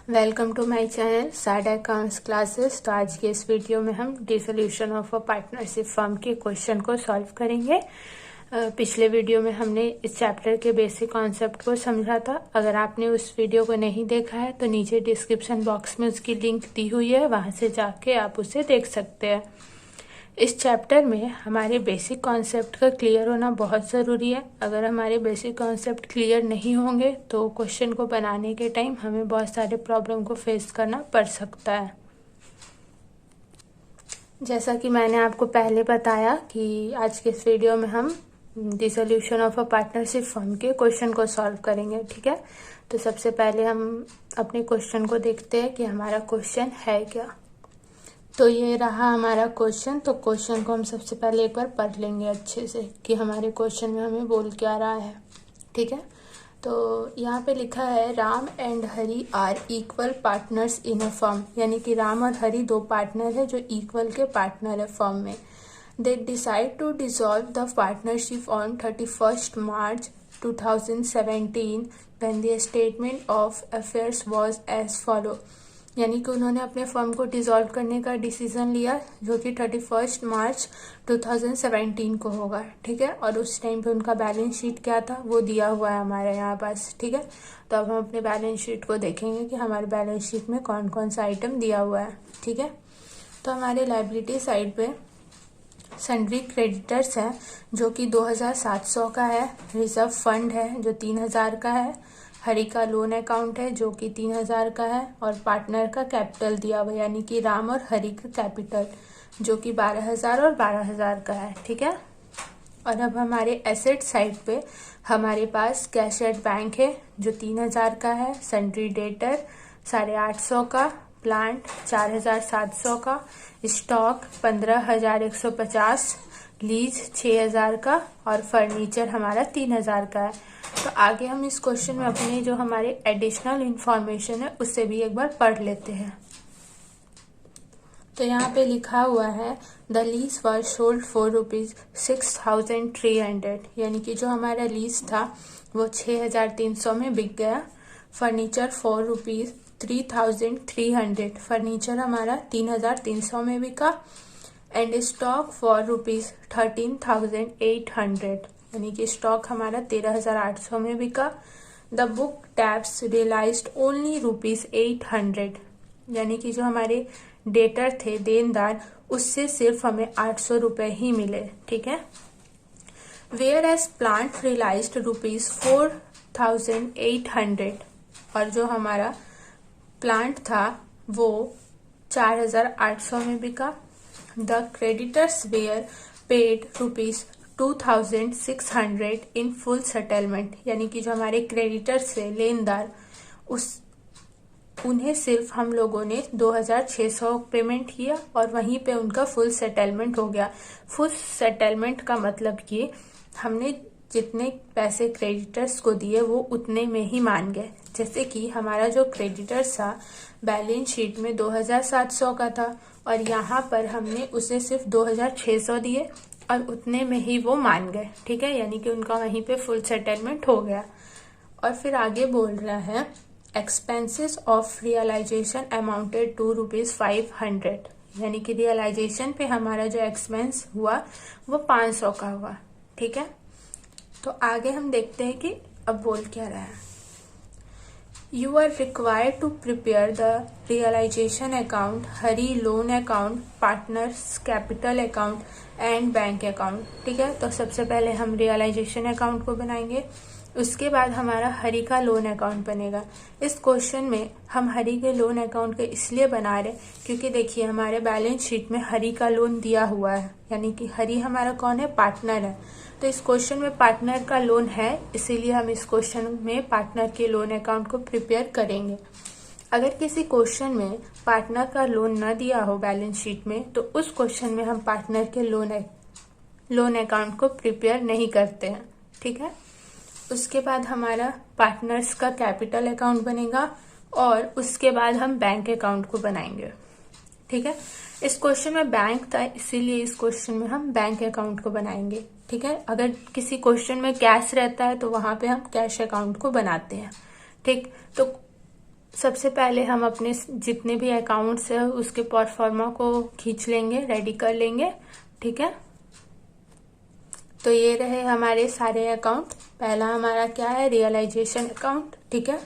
Welcome to my channel साडा accounts classes. तो आज के इस वीडियो में हम dissolution of a partnership firm के क्वेश्चन को सॉल्व करेंगे। पिछले वीडियो में हमने इस चैप्टर के बेसिक कॉन्सेप्ट को समझा था। अगर आपने उस वीडियो को नहीं देखा है तो नीचे डिस्क्रिप्शन बॉक्स में उसकी लिंक दी हुई है, वहां से जाके आप उसे देख सकते हैं। इस चैप्टर में हमारे बेसिक कॉन्सेप्ट का क्लियर होना बहुत ज़रूरी है। अगर हमारे बेसिक कॉन्सेप्ट क्लियर नहीं होंगे तो क्वेश्चन को बनाने के टाइम हमें बहुत सारे प्रॉब्लम को फेस करना पड़ सकता है। जैसा कि मैंने आपको पहले बताया कि आज के इस वीडियो में हम dissolution of a partnership firm के क्वेश्चन को सॉल्व करेंगे। ठीक है, तो सबसे पहले हम अपने क्वेश्चन को देखते हैं कि हमारा क्वेश्चन है क्या। तो ये रहा हमारा क्वेश्चन। तो क्वेश्चन को हम सबसे पहले एक बार पढ़ लेंगे अच्छे से कि हमारे क्वेश्चन में हमें बोल क्या रहा है। ठीक है, तो यहाँ पे लिखा है Ram and Hari are equal partners in a firm, यानी कि राम और हरी दो पार्टनर है जो इक्वल के पार्टनर है फर्म में। They decide to dissolve the partnership on 31 March 2017 when the statement of affairs was as follow, यानी कि उन्होंने अपने फर्म को डिसॉल्व करने का डिसीजन लिया जो कि 31 मार्च 2017 को होगा। ठीक है, और उस टाइम पे उनका बैलेंस शीट क्या था वो दिया हुआ है हमारे यहाँ पास। ठीक है, तो अब हम अपने बैलेंस शीट को देखेंगे कि हमारे बैलेंस शीट में कौन कौन सा आइटम दिया हुआ है। ठीक है, तो हमारे लाइबिलिटी साइड पे सन्ड्री क्रेडिटर्स है जो कि 2700 का है। रिजर्व फंड है जो 3000 का है। हरी का लोन अकाउंट है जो कि 3000 का है। और पार्टनर का कैपिटल दिया हुआ यानी कि राम और हरी का कैपिटल जो कि 12000 और 12000 का है। ठीक है, और अब हमारे एसेट साइड पे हमारे पास कैश एट बैंक है जो 3000 का है। सन्ड्री डेटर 850 का, प्लांट 4700 का, स्टॉक 15150, लीज 6000 का और फर्नीचर हमारा 3000 का है। तो आगे हम इस क्वेश्चन में अपने जो हमारे एडिशनल इंफॉर्मेशन है उससे भी एक बार पढ़ लेते हैं। तो यहाँ पे लिखा हुआ है the lease was sold for ₹6300, यानी कि जो हमारा लीज था वो 6300 में बिक गया। फर्नीचर फॉर ₹3300, फर्नीचर हमारा 3300 में बिका। एंड स्टॉक फॉर ₹13,800, यानी कि स्टॉक हमारा 13800 में बिका। The book taps realised only ₹800, यानी कि जो हमारे डेटर थे देनदार उससे सिर्फ हमें 800 रुपए ही मिले। ठीक है, वेयर एज प्लांट रियलाइज्ड ₹4800, और जो हमारा प्लांट था वो 4800 में बिका। The creditors were paid ₹2600 in full settlement, यानी कि जो हमारे क्रेडिटर्स थे लेनदार उन्हें सिर्फ हम लोगों ने 2600 पेमेंट किया और वहीं पे उनका फुल सेटलमेंट हो गया। फुल सेटलमेंट का मतलब कि हमने जितने पैसे क्रेडिटर्स को दिए वो उतने में ही मान गए। जैसे कि हमारा जो क्रेडिटर्स था बैलेंस शीट में 2700 का था और यहाँ पर हमने उसे सिर्फ 2600 दिए और उतने में ही वो मान गए। ठीक है, यानी कि उनका वहीं पे फुल सेटलमेंट हो गया। और फिर आगे बोल रहा है expenses of realisation amounted to ₹500, यानी कि रियलाइजेशन पे हमारा जो एक्सपेंस हुआ वो 500 का हुआ। ठीक है, तो आगे हम देखते हैं कि अब बोल क्या रहा है। You are required to prepare the realisation account, Hari loan account, partners capital account and bank account. ठीक है, तो सबसे पहले हम रियलाइजेशन अकाउंट को बनाएंगे, उसके बाद हमारा हरी का लोन अकाउंट बनेगा। इस क्वेश्चन में हम हरी के लोन अकाउंट को इसलिए बना रहे क्योंकि देखिए हमारे बैलेंस शीट में हरी का लोन दिया हुआ है, यानी कि हरी हमारा कौन है, पार्टनर है। तो इस क्वेश्चन में पार्टनर का लोन है, इसीलिए हम इस क्वेश्चन में पार्टनर के लोन अकाउंट को प्रिपेयर करेंगे। अगर किसी क्वेश्चन में पार्टनर का लोन न दिया हो बैलेंस शीट में तो उस क्वेश्चन में हम पार्टनर के लोन अकाउंट को प्रिपेयर नहीं करते हैं। ठीक है, उसके बाद हमारा पार्टनर्स का कैपिटल अकाउंट बनेगा और उसके बाद हम बैंक अकाउंट को बनाएंगे। ठीक है, इस क्वेश्चन में बैंक था इसीलिए इस क्वेश्चन में हम बैंक अकाउंट को बनाएंगे। ठीक है, अगर किसी क्वेश्चन में कैश रहता है तो वहां पे हम कैश अकाउंट को बनाते हैं। ठीक, तो सबसे पहले हम अपने जितने भी अकाउंट्स है उसके प्रोफार्मा को खींच लेंगे, रेडी कर लेंगे। ठीक है, तो ये रहे हमारे सारे अकाउंट। पहला हमारा क्या है, रियलाइजेशन अकाउंट। ठीक है,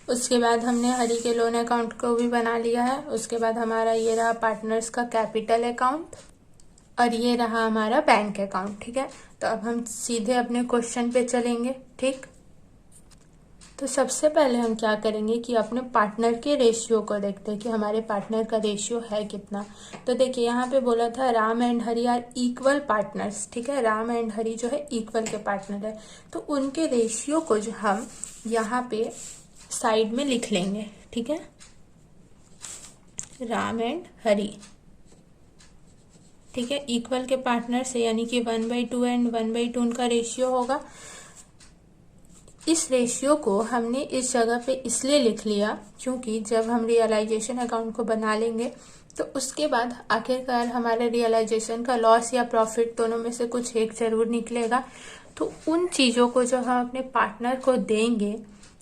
उसके बाद हमने हरी के लोन अकाउंट को भी बना लिया है। उसके बाद हमारा ये रहा पार्टनर्स का कैपिटल अकाउंट और ये रहा हमारा बैंक अकाउंट। ठीक है, तो अब हम सीधे अपने क्वेश्चन पे चलेंगे। ठीक, तो सबसे पहले हम क्या करेंगे कि अपने पार्टनर के रेशियो को देखते हैं कि हमारे पार्टनर का रेशियो है कितना। तो देखिए यहाँ पे बोला था Ram and Hari are equal partners. ठीक है, राम एंड हरी जो है इक्वल के पार्टनर है, तो उनके रेशियो को जो हम यहाँ पे साइड में लिख लेंगे। ठीक है, राम एंड हरी, ठीक है, इक्वल के पार्टनर से, यानी कि 1/2 एंड 1/2 उनका रेशियो होगा। इस रेशियो को हमने इस जगह पे इसलिए लिख लिया क्योंकि जब हम रियलाइजेशन अकाउंट को बना लेंगे तो उसके बाद आखिरकार हमारे रियलाइजेशन का लॉस या प्रॉफिट दोनों में से कुछ एक जरूर निकलेगा। तो उन चीज़ों को जो हम अपने पार्टनर को देंगे,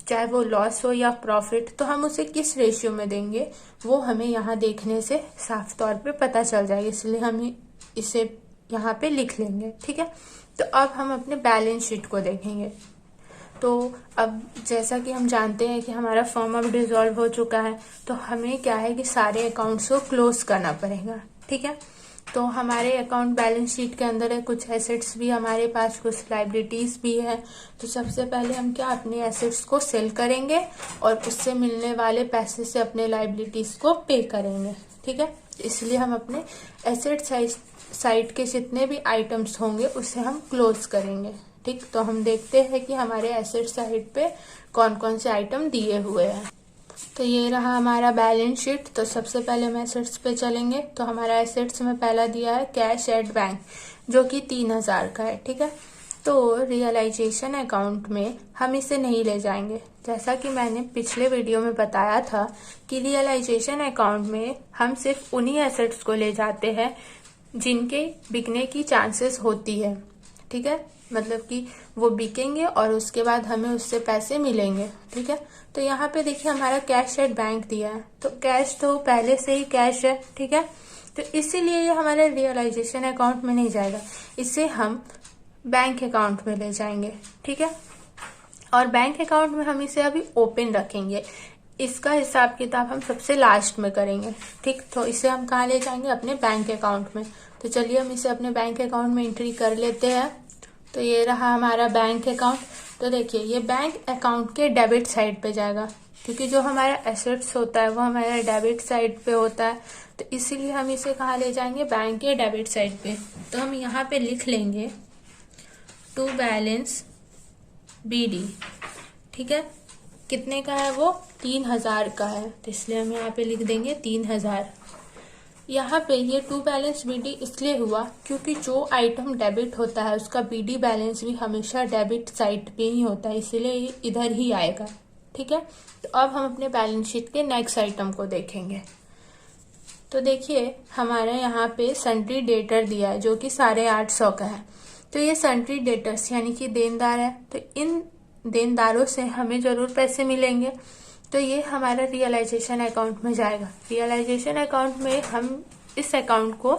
चाहे वो लॉस हो या प्रॉफिट, तो हम उसे किस रेशियो में देंगे वो हमें यहाँ देखने से साफ तौर पे पता चल जाएगा, इसलिए हम इसे यहाँ पे लिख लेंगे। ठीक है, तो अब हम अपने बैलेंस शीट को देखेंगे। तो अब जैसा कि हम जानते हैं कि हमारा फर्म अब डिसॉल्व हो चुका है, तो हमें क्या है कि सारे अकाउंट्स को क्लोज करना पड़ेगा। ठीक है, तो हमारे अकाउंट बैलेंस शीट के अंदर है कुछ एसेट्स भी हमारे पास, कुछ लाइबिलिटीज भी है। तो सबसे पहले हम क्या अपने एसेट्स को सेल करेंगे और उससे मिलने वाले पैसे से अपने लाइबिलिटीज को पे करेंगे। ठीक है, इसलिए हम अपने एसेट साइड के जितने भी आइटम्स होंगे उसे हम क्लोज करेंगे। ठीक, तो हम देखते हैं कि हमारे एसेट साइड पे कौन कौन से आइटम दिए हुए हैं। तो ये रहा हमारा बैलेंस शीट। तो सबसे पहले हम एसेट्स पे चलेंगे। तो हमारा एसेट्स में पहला दिया है कैश एट बैंक, जो कि 3000 का है। ठीक है, तो रियलाइजेशन अकाउंट में हम इसे नहीं ले जाएंगे। जैसा कि मैंने पिछले वीडियो में बताया था कि रियलाइजेशन अकाउंट में हम सिर्फ उन्हीं एसेट्स को ले जाते हैं जिनके बिकने की चांसेस होती है। ठीक है, मतलब कि वो बिकेंगे और उसके बाद हमें उससे पैसे मिलेंगे। ठीक है, तो यहाँ पे देखिए हमारा कैश एट बैंक दिया है, तो कैश तो पहले से ही कैश है। ठीक है, तो इसीलिए ये हमारे रियलाइजेशन अकाउंट में नहीं जाएगा, इसे हम बैंक अकाउंट में ले जाएंगे। ठीक है, और बैंक अकाउंट में हम इसे अभी ओपन रखेंगे। इसका हिसाब किताब हम सबसे लास्ट में करेंगे। ठीक, तो इसे हम कहाँ ले जाएंगे, अपने बैंक अकाउंट में। तो चलिए हम इसे अपने बैंक अकाउंट में एंट्री कर लेते हैं। तो ये रहा हमारा बैंक अकाउंट। तो देखिए ये बैंक अकाउंट के डेबिट साइड पे जाएगा, क्योंकि जो हमारा एसेट्स होता है वो हमारा डेबिट साइड पे होता है, तो इसीलिए हम इसे कहाँ ले जाएंगे, बैंक के डेबिट साइड पे। तो हम यहाँ पे लिख लेंगे टू बैलेंस BD। ठीक है, कितने का है वो, 3000 का है, तो इसलिए हम यहाँ पे लिख देंगे 3000। यहाँ पे ये टू बैलेंस BD इसलिए हुआ क्योंकि जो आइटम डेबिट होता है उसका BD बैलेंस भी हमेशा डेबिट साइड पे ही होता है, इसीलिए ये इधर ही आएगा। ठीक है, तो अब हम अपने बैलेंस शीट के नेक्स्ट आइटम को देखेंगे। तो देखिए हमारे यहाँ पे सन्ड्री डेटर दिया है जो कि 850 का है। तो ये सन्ड्री डेटर्स यानी कि देनदार है, तो इन देनदारों से हमें जरूर पैसे मिलेंगे, तो ये हमारा रियलाइजेशन अकाउंट में जाएगा। रियलाइजेशन अकाउंट में हम इस अकाउंट को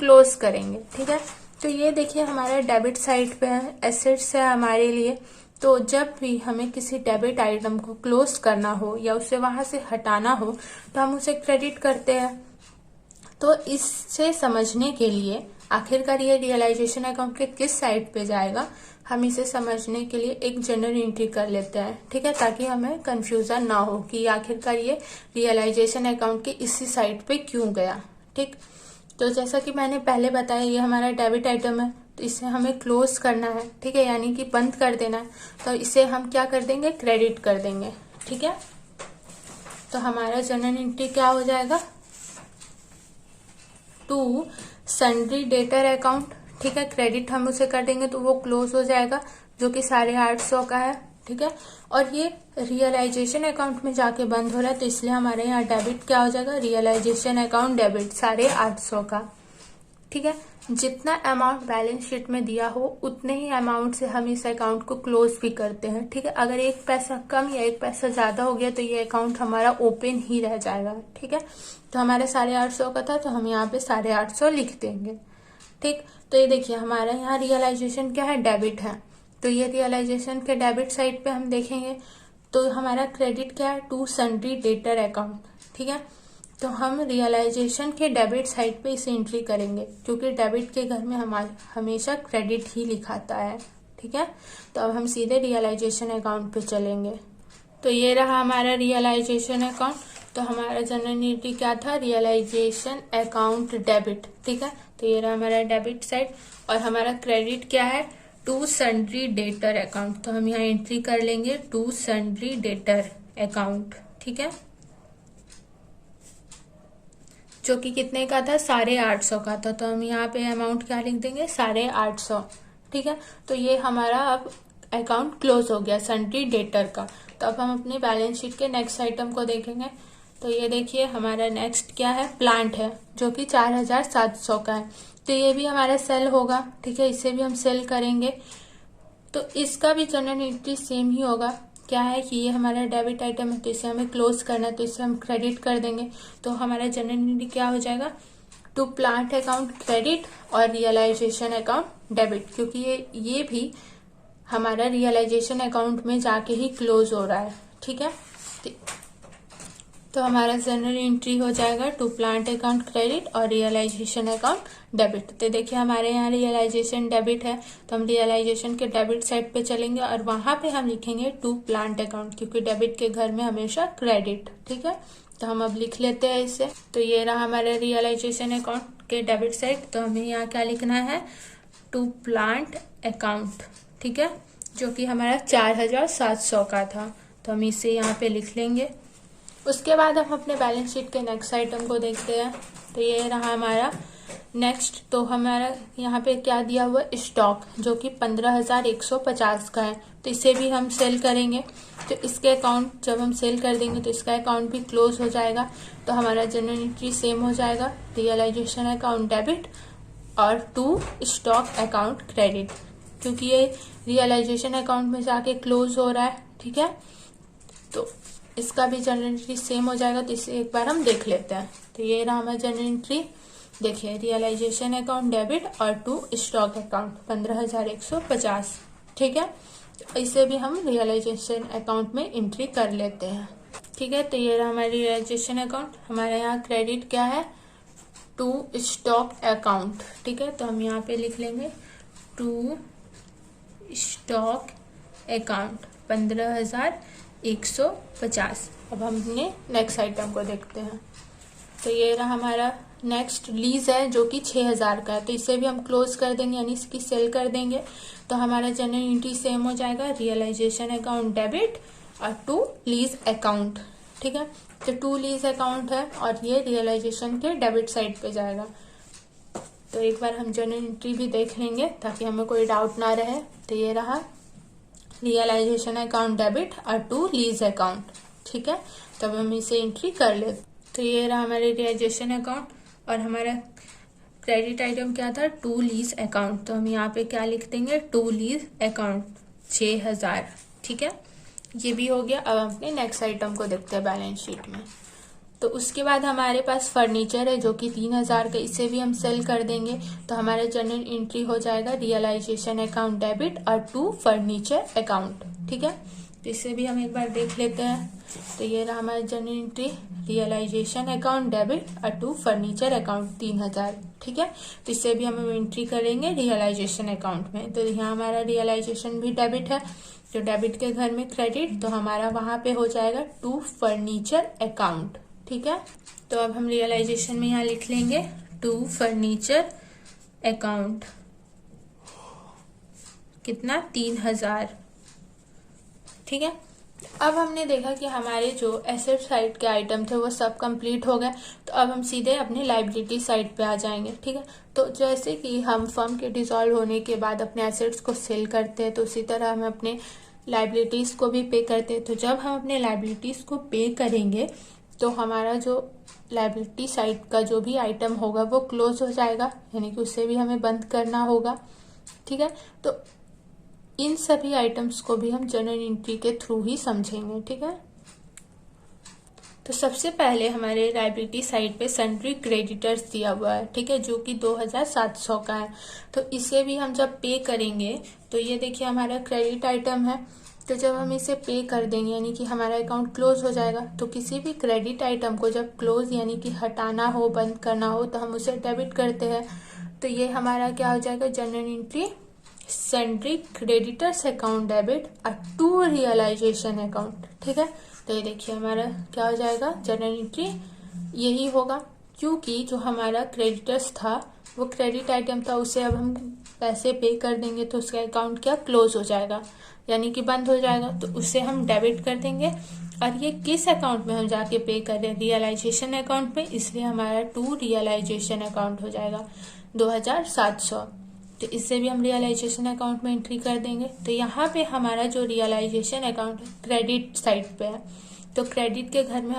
क्लोज करेंगे। ठीक है, तो ये देखिए हमारा डेबिट साइड पे है, एसेट्स है हमारे लिए। तो जब भी हमें किसी डेबिट आइटम को क्लोज करना हो या उसे वहां से हटाना हो तो हम उसे क्रेडिट करते हैं। तो इससे समझने के लिए आखिरकार ये रियलाइजेशन अकाउंट के किस साइड पे जाएगा, हम इसे समझने के लिए एक जनरल एंट्री कर लेते हैं। ठीक है, ताकि हमें कंफ्यूजन ना हो कि आखिरकार ये रियलाइजेशन अकाउंट के इसी साइड पे क्यों गया। ठीक, तो जैसा कि मैंने पहले बताया ये हमारा डेबिट आइटम है, तो इसे हमें क्लोज करना है। ठीक है, यानी कि बंद कर देना है, तो इसे हम क्या कर देंगे, क्रेडिट कर देंगे। ठीक है, तो हमारा जनरल एंट्री क्या हो जाएगा, टू सन्ड्री डेटर अकाउंट। ठीक है, क्रेडिट हम उसे कर देंगे तो वो क्लोज हो जाएगा, जो कि 850 का है। ठीक है, और ये रियलाइजेशन अकाउंट में जाके बंद हो रहा है, तो इसलिए हमारे यहाँ डेबिट क्या हो जाएगा, रियलाइजेशन अकाउंट डेबिट 850 का। ठीक है, जितना अमाउंट बैलेंस शीट में दिया हो उतने ही अमाउंट से हम इस अकाउंट को क्लोज भी करते हैं, ठीक है। अगर एक पैसा कम या एक पैसा ज्यादा हो गया तो ये अकाउंट हमारा ओपन ही रह जाएगा, ठीक है। तो हमारे 850 का था तो हम यहाँ पे 850 लिख देंगे, ठीक। तो ये देखिए हमारा यहाँ रियलाइजेशन क्या है, डेबिट है। तो ये रियलाइजेशन के डेबिट साइड पे हम देखेंगे तो हमारा क्रेडिट क्या है, टू सन्ड्री डेटर अकाउंट, ठीक है। तो हम रियलाइजेशन के डेबिट साइड पे इसे एंट्री करेंगे क्योंकि डेबिट के घर में हमेशा क्रेडिट ही लिखाता है, ठीक है। तो अब हम सीधे रियलाइजेशन अकाउंट पे चलेंगे। तो ये रहा हमारा रियलाइजेशन अकाउंट। तो हमारा जनरल एंट्री क्या था, रियलाइजेशन अकाउंट डेबिट, ठीक है। तो ये रहा हमारा डेबिट साइड और हमारा क्रेडिट क्या है, टू सन्ड्री डेटर अकाउंट। तो हम यहाँ एंट्री कर लेंगे टू सन्ड्री डेटर अकाउंट, ठीक है, जो कि कितने का था, 850 का था। तो हम यहाँ पे अमाउंट क्या लिख देंगे, 850, ठीक है। तो ये हमारा अब अकाउंट क्लोज हो गया सन्ड्री डेटर का। तो अब हम अपनी बैलेंस शीट के नेक्स्ट आइटम को देखेंगे। तो ये देखिए हमारा नेक्स्ट क्या है, प्लांट है जो कि 4700 का है। तो ये भी हमारा सेल होगा, ठीक है, इसे भी हम सेल करेंगे। तो इसका भी जनरल एंट्री सेम ही होगा। क्या है कि ये हमारा डेबिट आइटम है तो इसे हमें क्लोज करना है तो इसे हम क्रेडिट कर देंगे। तो हमारा जनरल एंट्री क्या हो जाएगा, टू प्लांट अकाउंट क्रेडिट और रियलाइजेशन अकाउंट डेबिट, क्योंकि ये भी हमारा रियलाइजेशन अकाउंट में जाके ही क्लोज हो रहा है, ठीक है। तो हमारा जनरल एंट्री हो जाएगा टू प्लांट अकाउंट क्रेडिट और रियलाइजेशन अकाउंट डेबिट। तो देखिए हमारे यहाँ रियलाइजेशन डेबिट है तो हम रियलाइजेशन के डेबिट साइड पे चलेंगे और वहां पे हम लिखेंगे टू प्लांट अकाउंट, क्योंकि डेबिट के घर में हमेशा क्रेडिट, ठीक है। तो हम अब लिख लेते हैं इसे। तो ये रहा हमारे रियलाइजेशन अकाउंट के डेबिट साइड। तो हमें यहाँ क्या लिखना है, टू प्लांट अकाउंट, ठीक है, जो कि हमारा 4700 का था। तो हम इसे यहाँ पे लिख लेंगे। उसके बाद हम अपने बैलेंस शीट के नेक्स्ट आइटम को देखते हैं। तो ये रहा हमारा नेक्स्ट। तो हमारा यहाँ पे क्या दिया हुआ, स्टॉक, जो कि 15,150 का है। तो इसे भी हम सेल करेंगे। तो इसके अकाउंट जब हम सेल कर देंगे तो इसका अकाउंट भी क्लोज हो जाएगा। तो हमारा जनरल एंट्री सेम हो जाएगा, रियलाइजेशन अकाउंट डेबिट और टू स्टॉक अकाउंट क्रेडिट, क्योंकि ये रियलाइजेशन अकाउंट में जाके क्लोज हो रहा है, ठीक है। तो इसका भी जनरल एंट्री सेम हो जाएगा। तो इसे एक बार हम देख लेते हैं। तो ये रहा हमारा जनरल एंट्री, देखिए रियलाइजेशन अकाउंट डेबिट और टू स्टॉक अकाउंट 15,150, ठीक है। तो इसे भी हम रियलाइजेशन अकाउंट में एंट्री कर लेते हैं, ठीक है। तो ये रहा हमारा रियलाइजेशन अकाउंट। हमारे यहाँ क्रेडिट क्या है, टू स्टॉक अकाउंट, ठीक है। तो हम यहाँ पे लिख लेंगे टू स्टॉक अकाउंट 15,150। अब हम अपने नेक्स्ट आइटम को देखते हैं। तो ये रहा हमारा नेक्स्ट लीज है जो कि 6,000 का है। तो इसे भी हम क्लोज कर देंगे, यानी इसकी सेल कर देंगे। तो हमारा जनरल एंट्री सेम हो जाएगा, रियलाइजेशन अकाउंट डेबिट और टू लीज अकाउंट, ठीक है। तो टू लीज अकाउंट है और ये रियलाइजेशन के डेबिट साइड पे जाएगा। तो एक बार हम जनरल एंट्री भी देख लेंगे ताकि हमें कोई डाउट ना रहे। तो ये रहा रियलाइजेशन अकाउंट डेबिट और टू लीज अकाउंट, ठीक है। तब हम इसे एंट्री कर ले। तो ये रहा हमारे रियलाइजेशन अकाउंट और हमारा क्रेडिट आइटम क्या था, टू लीज अकाउंट। तो हम यहाँ पे क्या लिख देंगे, टू लीज अकाउंट 6,000, ठीक है। ये भी हो गया। अब अपने नेक्स्ट आइटम को देखते हैं बैलेंस शीट में। तो उसके बाद हमारे पास फर्नीचर है जो कि 3,000 का, इसे भी हम सेल कर देंगे। तो हमारा जनरल एंट्री हो जाएगा रियलाइजेशन अकाउंट डेबिट और टू फर्नीचर अकाउंट, ठीक है। तो इसे भी हम एक बार देख लेते हैं। तो ये रहा हमारा general entry, realisation account debit और टू फर्नीचर अकाउंट 3,000, ठीक है। तो इसे भी हम एंट्री करेंगे रियलाइजेशन अकाउंट में। तो यहाँ हमारा रियलाइजेशन भी डेबिट है, तो डेबिट के घर में क्रेडिट, तो हमारा वहां पे हो जाएगा टू फर्नीचर अकाउंट, ठीक है। तो अब हम रियलाइजेशन में यहाँ लिख लेंगे टू फर्नीचर अकाउंट, कितना, 3,000, ठीक है। अब हमने देखा कि हमारे जो एसेट साइड के आइटम थे वो सब कंप्लीट हो गए। तो अब हम सीधे अपने लाइबिलिटी साइड पे आ जाएंगे, ठीक है। तो जैसे कि हम फर्म के डिसॉल्व होने के बाद अपने एसेट्स को सेल करते हैं तो उसी तरह हम अपने लाइबिलिटीज को भी पे करते हैं। तो जब हम अपने लाइबिलिटीज को पे करेंगे तो हमारा जो लायबिलिटी साइड का जो भी आइटम होगा वो क्लोज हो जाएगा, यानी कि उससे भी हमें बंद करना होगा। ठीक है, तो इन सभी आइटम्स को भी हम जर्नल एंट्री के थ्रू ही समझेंगे। ठीक है, तो सबसे पहले हमारे लायबिलिटी साइड पे सन्ड्री क्रेडिटर्स दिया हुआ है। ठीक है, जो कि 2700 का है। तो इसे भी हम जब पे करेंगे तो ये देखिए हमारा क्रेडिट आइटम है। तो जब हम इसे पे कर देंगे यानी कि हमारा अकाउंट क्लोज हो जाएगा। तो किसी भी क्रेडिट आइटम को जब क्लोज यानी कि हटाना हो, बंद करना हो, तो हम उसे डेबिट करते हैं। तो ये हमारा क्या हो जाएगा, journal entry sundry creditors account debit to realisation account. ठीक है, तो ये देखिए हमारा क्या हो जाएगा, जर्नल एंट्री यही होगा, क्योंकि जो हमारा क्रेडिटर्स था वो क्रेडिट आइटम था, उसे अब हम पैसे पे कर देंगे तो उसका अकाउंट क्या क्लोज हो जाएगा, यानी कि बंद हो जाएगा। तो उससे हम डेबिट कर देंगे। और ये किस अकाउंट में हम जाके पे कर रहे हैं, रियलाइजेशन अकाउंट में, इसलिए हमारा टू रियलाइजेशन अकाउंट हो जाएगा 2700। तो इससे भी हम रियलाइजेशन अकाउंट में एंट्री कर देंगे। तो यहाँ पे हमारा जो रियलाइजेशन अकाउंट क्रेडिट साइड पे है, तो क्रेडिट के घर में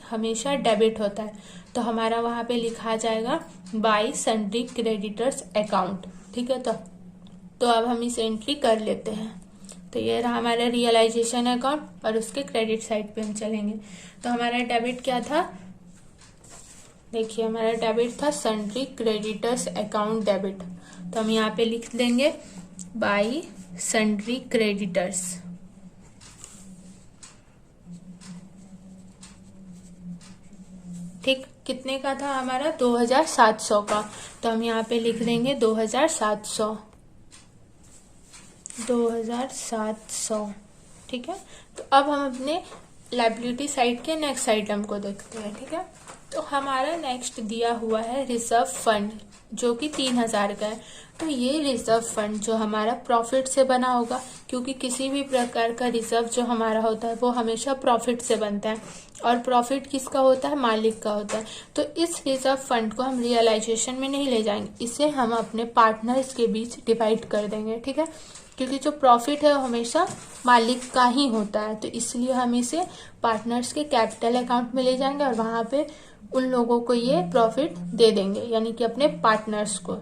हमेशा डेबिट होता है। तो हमारा वहाँ पे लिखा जाएगा बाय सन्ड्री क्रेडिटर्स अकाउंट। ठीक है, तो अब हम इसे एंट्री कर लेते हैं। तो ये रहा हमारा रियलाइजेशन अकाउंट और उसके क्रेडिट साइड पे हम चलेंगे। तो हमारा डेबिट क्या था, देखिए हमारा डेबिट था सन्ड्री क्रेडिटर्स अकाउंट डेबिट। तो हम यहाँ पे लिख देंगे बाय सन्ड्री क्रेडिटर्स। ठीक, कितने का था हमारा, 2700 का। तो हम यहाँ पे लिख देंगे 2700। ठीक है, तो अब हम अपने लायबिलिटी साइड के नेक्स्ट आइटम को देखते हैं। ठीक है, तो हमारा नेक्स्ट दिया हुआ है रिजर्व फंड, जो कि 3000 का है। तो ये रिजर्व फंड जो हमारा प्रॉफिट से बना होगा, क्योंकि किसी भी प्रकार का रिजर्व जो हमारा होता है वो हमेशा प्रॉफिट से बनता है, और प्रॉफिट किसका होता है, मालिक का होता है। तो इस रिजर्व फंड को हम रियलाइजेशन में नहीं ले जाएंगे, इसे हम अपने पार्टनर्स के बीच डिवाइड कर देंगे। ठीक है, क्योंकि जो प्रॉफिट है वो हमेशा मालिक का ही होता है, तो इसलिए हम इसे पार्टनर्स के कैपिटल अकाउंट में ले जाएंगे और वहां पे उन लोगों को ये प्रॉफिट दे देंगे, यानी कि अपने पार्टनर्स को।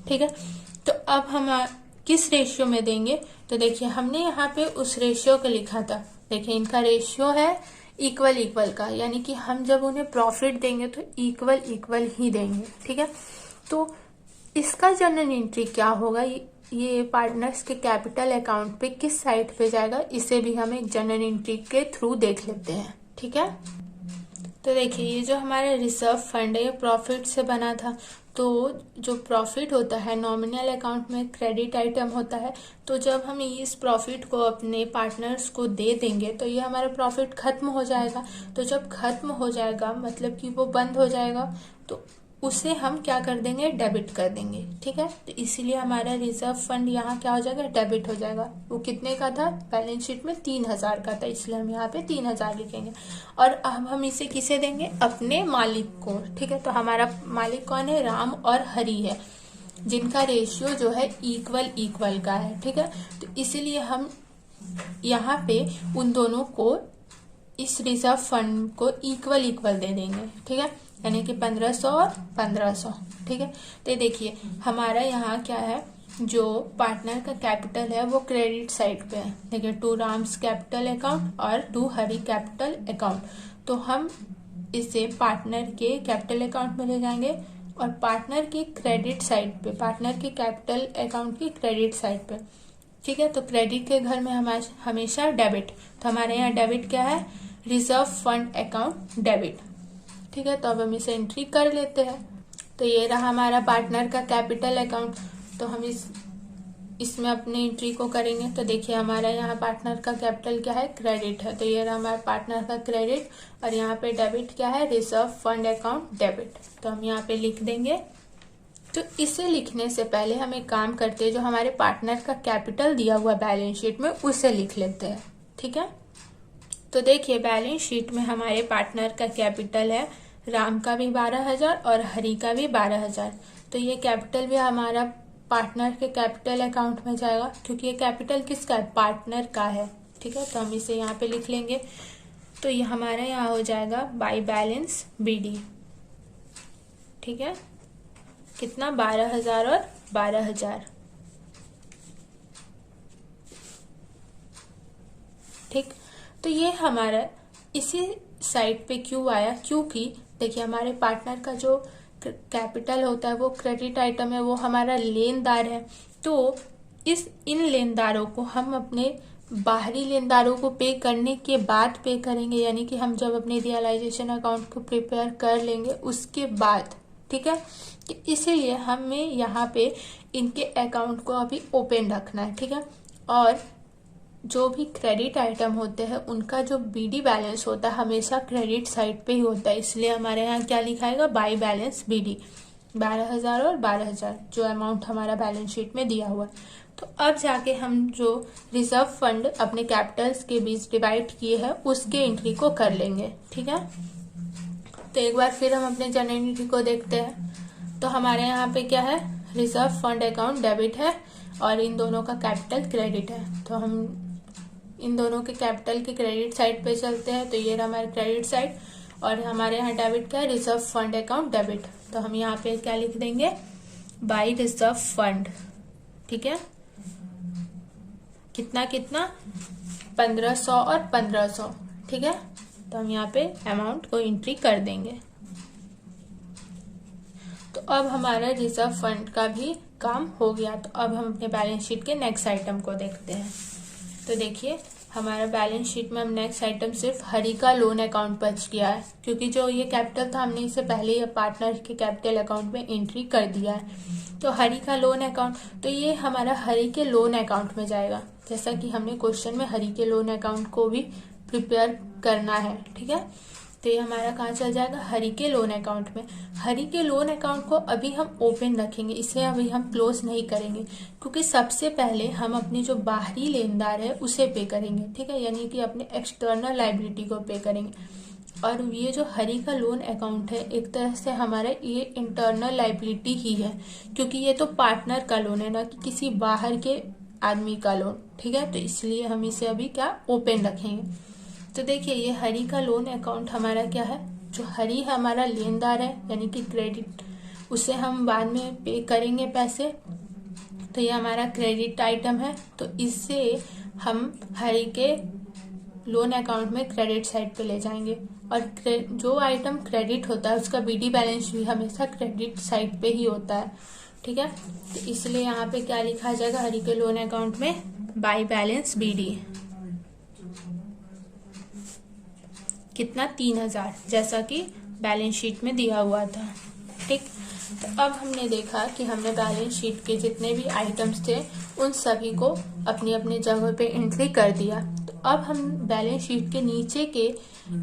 ठीक है, तो अब हम किस रेशियो में देंगे, तो देखिए हमने यहाँ पे उस रेशियो को लिखा था। देखिए इनका रेशियो है इक्वल इक्वल का, यानी कि हम जब उन्हें प्रॉफिट देंगे तो इक्वल इक्वल ही देंगे। ठीक है, तो इसका जर्नल एंट्री क्या होगा, ये पार्टनर्स के कैपिटल अकाउंट पे किस साइड पे जाएगा, इसे भी हम एक जर्नल एंट्री के थ्रू देख लेते हैं। ठीक है, तो देखिए ये जो हमारा रिजर्व फंड है ये प्रॉफिट से बना था। तो जो प्रॉफिट होता है नॉमिनल अकाउंट में क्रेडिट आइटम होता है। तो जब हम इस प्रॉफिट को अपने पार्टनर्स को दे देंगे तो ये हमारा प्रॉफिट खत्म हो जाएगा। तो जब खत्म हो जाएगा मतलब कि वो बंद हो जाएगा, तो उसे हम क्या कर देंगे, डेबिट कर देंगे। ठीक है, तो इसीलिए हमारा रिजर्व फंड यहाँ क्या हो जाएगा, डेबिट हो जाएगा। वो कितने का था, बैलेंस शीट में 3000 का था, इसलिए हम यहाँ पे 3000 लिखेंगे। और अब हम इसे किसे देंगे, अपने मालिक को। ठीक है, तो हमारा मालिक कौन है, राम और हरि है, जिनका रेशियो जो है इक्वल इक्वल का है। ठीक है, तो इसीलिए हम यहाँ पे उन दोनों को, इस रिजर्व फंड को इक्वल इक्वल दे देंगे। ठीक है, यानी कि 1500 और 1500। ठीक है, तो देखिए हमारा यहाँ क्या है, जो पार्टनर का कैपिटल है वो क्रेडिट साइड पे है। देखिए टू राम्स कैपिटल अकाउंट और टू हरी कैपिटल अकाउंट। तो हम इसे पार्टनर के कैपिटल अकाउंट में ले जाएंगे और पार्टनर की क्रेडिट साइड पे, पार्टनर के कैपिटल अकाउंट की क्रेडिट साइड पे। ठीक है, तो क्रेडिट के घर में हमेशा डेबिट। तो हमारे यहाँ डेबिट क्या है, रिजर्व फंड अकाउंट डेबिट। ठीक है, तो अब हम इसे एंट्री कर लेते हैं। तो ये रहा हमारा पार्टनर का कैपिटल अकाउंट। तो हम इसमें अपनी एंट्री को करेंगे। तो देखिए हमारा यहाँ पार्टनर का कैपिटल क्या है, क्रेडिट है। तो ये रहा हमारा पार्टनर का क्रेडिट, और यहाँ पे डेबिट क्या है, रिजर्व फंड अकाउंट डेबिट। तो हम यहाँ पे लिख देंगे। तो इसे लिखने से पहले हम एक काम करते हैं, जो हमारे पार्टनर का कैपिटल दिया हुआ बैलेंस शीट में उसे लिख लेते हैं। ठीक है, तो देखिए बैलेंस शीट में हमारे पार्टनर का कैपिटल है, राम का भी 12000 और हरि का भी 12000। तो ये कैपिटल भी हमारा पार्टनर के कैपिटल अकाउंट में जाएगा, क्योंकि ये कैपिटल किसका है, पार्टनर का है। ठीक है, तो हम इसे यहाँ पे लिख लेंगे तो ये हमारा यहाँ हो जाएगा बाई बैलेंस BD। ठीक है, कितना, 12,000 और 12,000। ठीक, तो ये हमारा इसी साइड पे क्यों आया, क्योंकि देखिए हमारे पार्टनर का जो कैपिटल होता है वो क्रेडिट आइटम है, वो हमारा लेनदार है। तो इन लेनदारों को हम अपने बाहरी लेनदारों को पे करने के बाद पे करेंगे, यानी कि हम जब अपने रियलाइजेशन अकाउंट को प्रिपेयर कर लेंगे उसके बाद। ठीक है, इसीलिए हमें यहाँ पे इनके अकाउंट को अभी ओपन रखना है। ठीक है, और जो भी क्रेडिट आइटम होते हैं उनका जो BD बैलेंस होता है हमेशा क्रेडिट साइड पे ही होता है, इसलिए हमारे यहाँ क्या लिखाएगा, बाई बैलेंस BD, 12,000 और 12,000 जो अमाउंट हमारा बैलेंस शीट में दिया हुआ है। तो अब जाके हम जो रिजर्व फंड अपने कैपिटल्स के बीच डिवाइड किए हैं उसके एंट्री को कर लेंगे। ठीक है, तो एक बार फिर हम अपने जनरल एंट्री को देखते हैं। तो हमारे यहाँ पे क्या है, रिजर्व फंड अकाउंट डेबिट है और इन दोनों का कैपिटल क्रेडिट है। तो हम इन दोनों के कैपिटल के क्रेडिट साइड पे चलते हैं। तो ये रहा हमारा क्रेडिट साइड और हमारे यहाँ डेबिट क्या है, रिजर्व फंड अकाउंट डेबिट। तो हम यहाँ पे क्या लिख देंगे, बाई रिजर्व फंड। ठीक है, कितना कितना, 1,500 और 1,500। ठीक है, तो हम यहाँ पे अमाउंट को एंट्री कर देंगे। तो अब हमारा रिजर्व फंड का भी काम हो गया। तो अब हम अपने बैलेंस शीट के नेक्स्ट आइटम को देखते हैं। तो देखिए हमारा बैलेंस शीट में हम नेक्स्ट आइटम सिर्फ हरी का लोन अकाउंट बच गया है, क्योंकि जो ये कैपिटल था हमने इसे पहले ही पार्टनर के कैपिटल अकाउंट में एंट्री कर दिया है। तो हरी का लोन अकाउंट, तो ये हमारा हरी के लोन अकाउंट में जाएगा, जैसा कि हमने क्वेश्चन में हरी के लोन अकाउंट को भी प्रिपेयर करना है। ठीक है, तो ये हमारा कहाँ चल जाएगा, हरी के लोन अकाउंट में। हरी के लोन अकाउंट को अभी हम ओपन रखेंगे, इसे अभी हम क्लोज नहीं करेंगे, क्योंकि सबसे पहले हम अपने जो बाहरी लेनदार है उसे पे करेंगे। ठीक है, यानी कि अपने एक्सटर्नल लायबिलिटी को पे करेंगे। और ये जो हरी का लोन अकाउंट है एक तरह से हमारा ये इंटरनल लायबिलिटी ही है, क्योंकि ये तो पार्टनर का लोन है, ना कि किसी बाहर के आदमी का लोन। ठीक है, तो इसलिए हम इसे अभी क्या ओपन रखेंगे। तो देखिए ये हरी का लोन अकाउंट हमारा क्या है, जो हरी हमारा लेनदार है यानी कि क्रेडिट, उसे हम बाद में पे करेंगे पैसे। तो ये हमारा क्रेडिट आइटम है, तो इससे हम हरी के लोन अकाउंट में क्रेडिट साइड पे ले जाएंगे। और जो आइटम क्रेडिट होता है उसका BD बैलेंस भी हमेशा क्रेडिट साइड पे ही होता है। ठीक है, तो इसलिए यहाँ पे क्या लिखा जाएगा, हरी के लोन अकाउंट में बाई बैलेंस BD, कितना, 3,000, जैसा कि बैलेंस शीट में दिया हुआ था। ठीक, तो अब हमने देखा कि हमने बैलेंस शीट के जितने भी आइटम्स थे उन सभी को अपनी अपनी जगह पे एंट्री कर दिया। तो अब हम बैलेंस शीट के नीचे के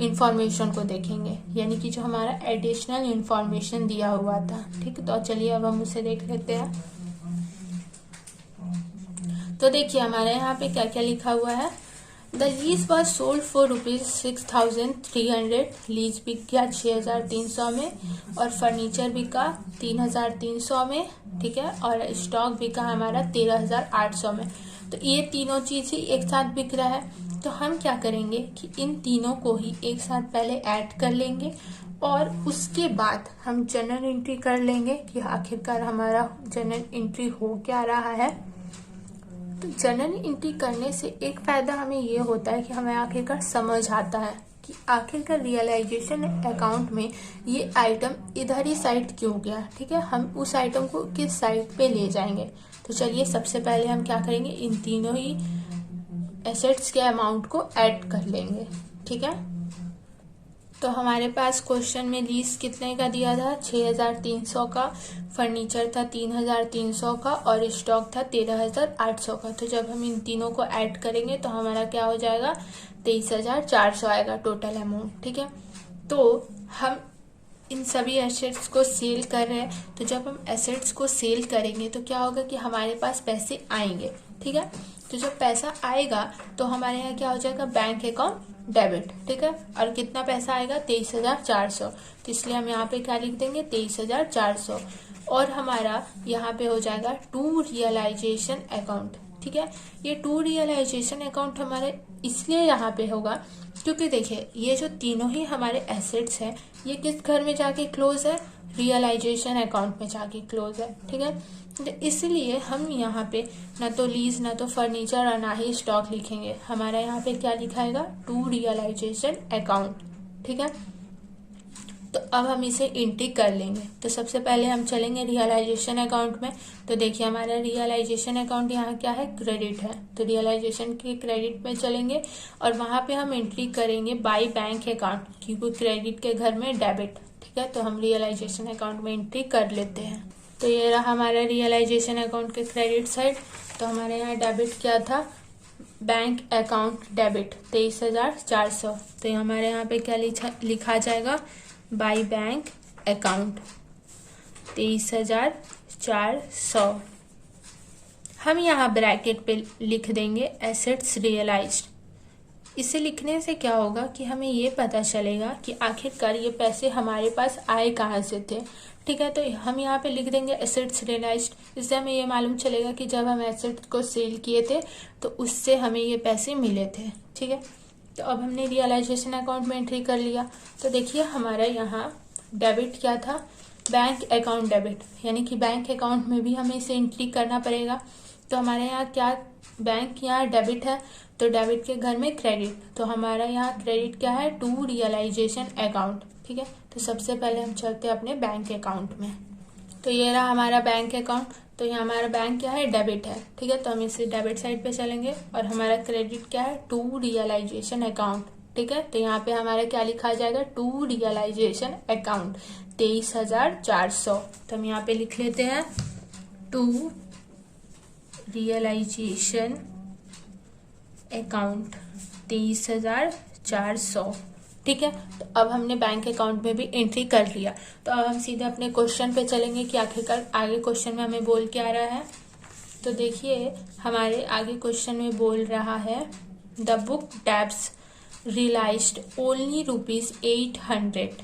इंफॉर्मेशन को देखेंगे, यानी कि जो हमारा एडिशनल इंफॉर्मेशन दिया हुआ था। ठीक, तो चलिए अब हम उसे देख लेते हैं। तो देखिए हमारे यहाँ पे क्या क्या लिखा हुआ है, the lease was sold for ₹6,300, lease बिक गया 6,300 में, और फर्नीचर बिका 3,300 में। ठीक है, और स्टॉक बिका हमारा 13,800 में। तो ये तीनों चीज ही एक साथ बिक रहा है। तो हम क्या करेंगे कि इन तीनों को ही एक साथ पहले ऐड कर लेंगे और उसके बाद हम जनरल एंट्री कर लेंगे कि आखिरकार हमारा जनरल एंट्री हो क्या रहा है। तो जनरल एंट्री करने से एक फायदा हमें ये होता है कि हमें आखिरकार समझ आता है कि आखिरकार रियलाइजेशन अकाउंट में ये आइटम इधर ही साइड क्यों गया। ठीक है, हम उस आइटम को किस साइड पे ले जाएंगे। तो चलिए सबसे पहले हम क्या करेंगे, इन तीनों ही एसेट्स के अमाउंट को ऐड कर लेंगे। ठीक है, तो हमारे पास क्वेश्चन में लीज कितने का दिया था, 6,300 का, फर्नीचर था 3,300 का और स्टॉक था 13,800 का। तो जब हम इन तीनों को ऐड करेंगे तो हमारा क्या हो जाएगा, 23,400 आएगा टोटल अमाउंट। ठीक है, तो हम इन सभी एसेट्स को सेल कर रहे हैं। तो जब हम एसेट्स को सेल करेंगे तो क्या होगा कि हमारे पास पैसे आएंगे। ठीक है, तो जब पैसा आएगा तो हमारे यहाँ क्या हो जाएगा, बैंक अकाउंट डेबिट। ठीक है, और कितना पैसा आएगा, 23,400। तो इसलिए हम यहाँ पे क्या लिख देंगे, 23,400। और हमारा यहाँ पे हो जाएगा टू रियलाइजेशन अकाउंट। ठीक है, ये टू रियलाइजेशन अकाउंट हमारे इसलिए यहाँ पे होगा क्योंकि देखिए ये जो तीनों ही हमारे एसेट्स हैं ये किस घर में जाके क्लोज है, रियलाइजेशन अकाउंट में जाके क्लोज है, ठीक है। तो इसलिए हम यहाँ पे ना तो लीज ना तो फर्नीचर और ना ही स्टॉक लिखेंगे, हमारा यहाँ पे क्या लिखाएगा, टू रियलाइजेशन अकाउंट, ठीक है। तो अब हम इसे एंट्री कर लेंगे। तो सबसे पहले हम चलेंगे रियलाइजेशन अकाउंट में। तो देखिए हमारा रियलाइजेशन अकाउंट यहाँ क्या है, क्रेडिट है। तो रियलाइजेशन के क्रेडिट में चलेंगे और वहाँ पे हम एंट्री करेंगे बाई बैंक अकाउंट, क्योंकि क्रेडिट के घर में डेबिट, ठीक है। तो हम रियलाइजेशन अकाउंट में एंट्री कर लेते हैं। तो ये रहा हमारा रियलाइजेशन अकाउंट के क्रेडिट साइड। तो हमारे यहाँ डेबिट क्या था, बैंक अकाउंट डेबिट 23,400। तो हमारे यहाँ पे क्या लिखा जाएगा, बाई बैंक अकाउंट 23,400। हम यहाँ ब्रैकेट पे लिख देंगे एसेट्स रियलाइज्ड। इसे लिखने से क्या होगा कि हमें ये पता चलेगा कि आखिरकार ये पैसे हमारे पास आए कहाँ से थे, ठीक है। तो हम यहाँ पे लिख देंगे एसेट्स रियलाइज्ड। इससे हमें ये मालूम चलेगा कि जब हम एसेट्स को सेल किए थे तो उससे हमें ये पैसे मिले थे, ठीक है। तो अब हमने रियलाइजेशन अकाउंट में एंट्री कर लिया। तो देखिए हमारा यहाँ डेबिट क्या था, बैंक अकाउंट डेबिट, यानी कि बैंक अकाउंट में भी हमें इसे एंट्री करना पड़ेगा। तो हमारे यहाँ क्या, बैंक यहाँ डेबिट है तो डेबिट के घर में क्रेडिट, तो हमारा यहाँ क्रेडिट क्या है, टू रियलाइजेशन अकाउंट, ठीक है। तो सबसे पहले हम चलते हैं अपने बैंक अकाउंट में। तो ये रहा हमारा बैंक अकाउंट। तो यहाँ हमारा बैंक क्या है, डेबिट है, ठीक है। तो हम इसे डेबिट साइड पे चलेंगे और हमारा क्रेडिट क्या है, टू रियलाइजेशन अकाउंट, ठीक है। तो यहाँ पे हमारा क्या लिखा जाएगा, टू रियलाइजेशन अकाउंट 23,400। तो हम यहाँ पे लिख लेते हैं टू रियलाइजेशन अकाउंट 23,400, ठीक है। तो अब हमने बैंक अकाउंट में भी एंट्री कर लिया। तो अब हम सीधे अपने क्वेश्चन पे चलेंगे कि आखिरकार आगे क्वेश्चन में हमें बोल क्या रहा है। तो देखिए हमारे आगे क्वेश्चन में बोल रहा है, the book debts realised only ₹800,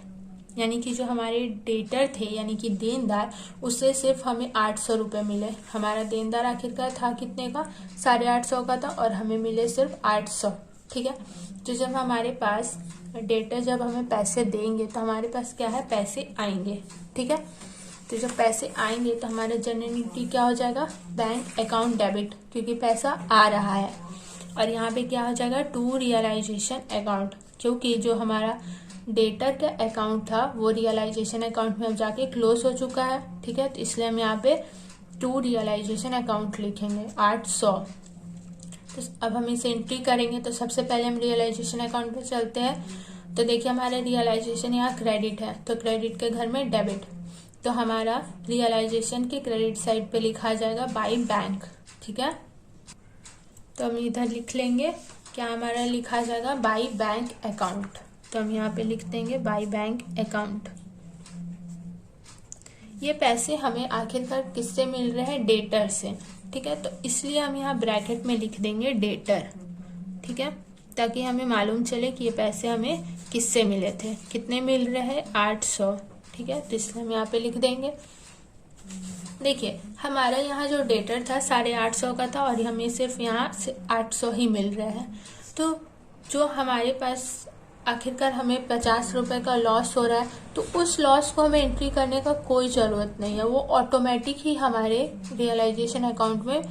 यानी कि जो हमारे डेटर थे यानी कि देनदार, उससे सिर्फ हमें 800 रुपये मिले। हमारा देनदार आखिरकार था कितने का, 850 का था और हमें मिले सिर्फ 800, ठीक है। तो जब हमारे पास डेटर जब हमें पैसे देंगे तो हमारे पास क्या है, पैसे आएंगे, ठीक है। तो जब पैसे आएंगे तो हमारा जनरल एंट्री क्या हो जाएगा, बैंक अकाउंट डेबिट, क्योंकि पैसा आ रहा है। और यहाँ पे क्या हो जाएगा, टू रियलाइजेशन अकाउंट, क्योंकि जो हमारा डेटर का अकाउंट था वो रियलाइजेशन अकाउंट में अब जाके क्लोज हो चुका है, ठीक है। तो इसलिए हम यहाँ पे टू रियलाइजेशन अकाउंट लिखेंगे 800। तो अब हम इसे एंट्री करेंगे। तो सबसे पहले हम रियलाइजेशन अकाउंट पे चलते हैं। तो देखिए हमारे रियलाइजेशन यहाँ क्रेडिट है, तो क्रेडिट के घर में डेबिट, तो हमारा रियलाइजेशन के क्रेडिट साइड पे लिखा जाएगा बाई बैंक, ठीक है। तो हम इधर लिख लेंगे क्या, हमारा लिखा जाएगा बाई बैंक अकाउंट। तो हम यहाँ पे लिख देंगे बाई बैंक अकाउंट। ये पैसे हमें आखिरकार किससे मिल रहे हैं, डेटर से, ठीक है। तो इसलिए हम यहाँ ब्रैकेट में लिख देंगे डेटर, ठीक है, ताकि हमें मालूम चले कि ये पैसे हमें किससे मिले थे, कितने मिल रहे हैं, 800, ठीक है। तो इसलिए हम यहाँ पे लिख देंगे। देखिए हमारा यहाँ जो डेटर था 850 का था और हमें सिर्फ यहाँ से 800 ही मिल रहे हैं। तो जो हमारे पास आखिरकार हमें 50 रुपए का लॉस हो रहा है, तो उस लॉस को हमें एंट्री करने का कोई ज़रूरत नहीं है, वो ऑटोमेटिक ही हमारे रियलाइजेशन अकाउंट में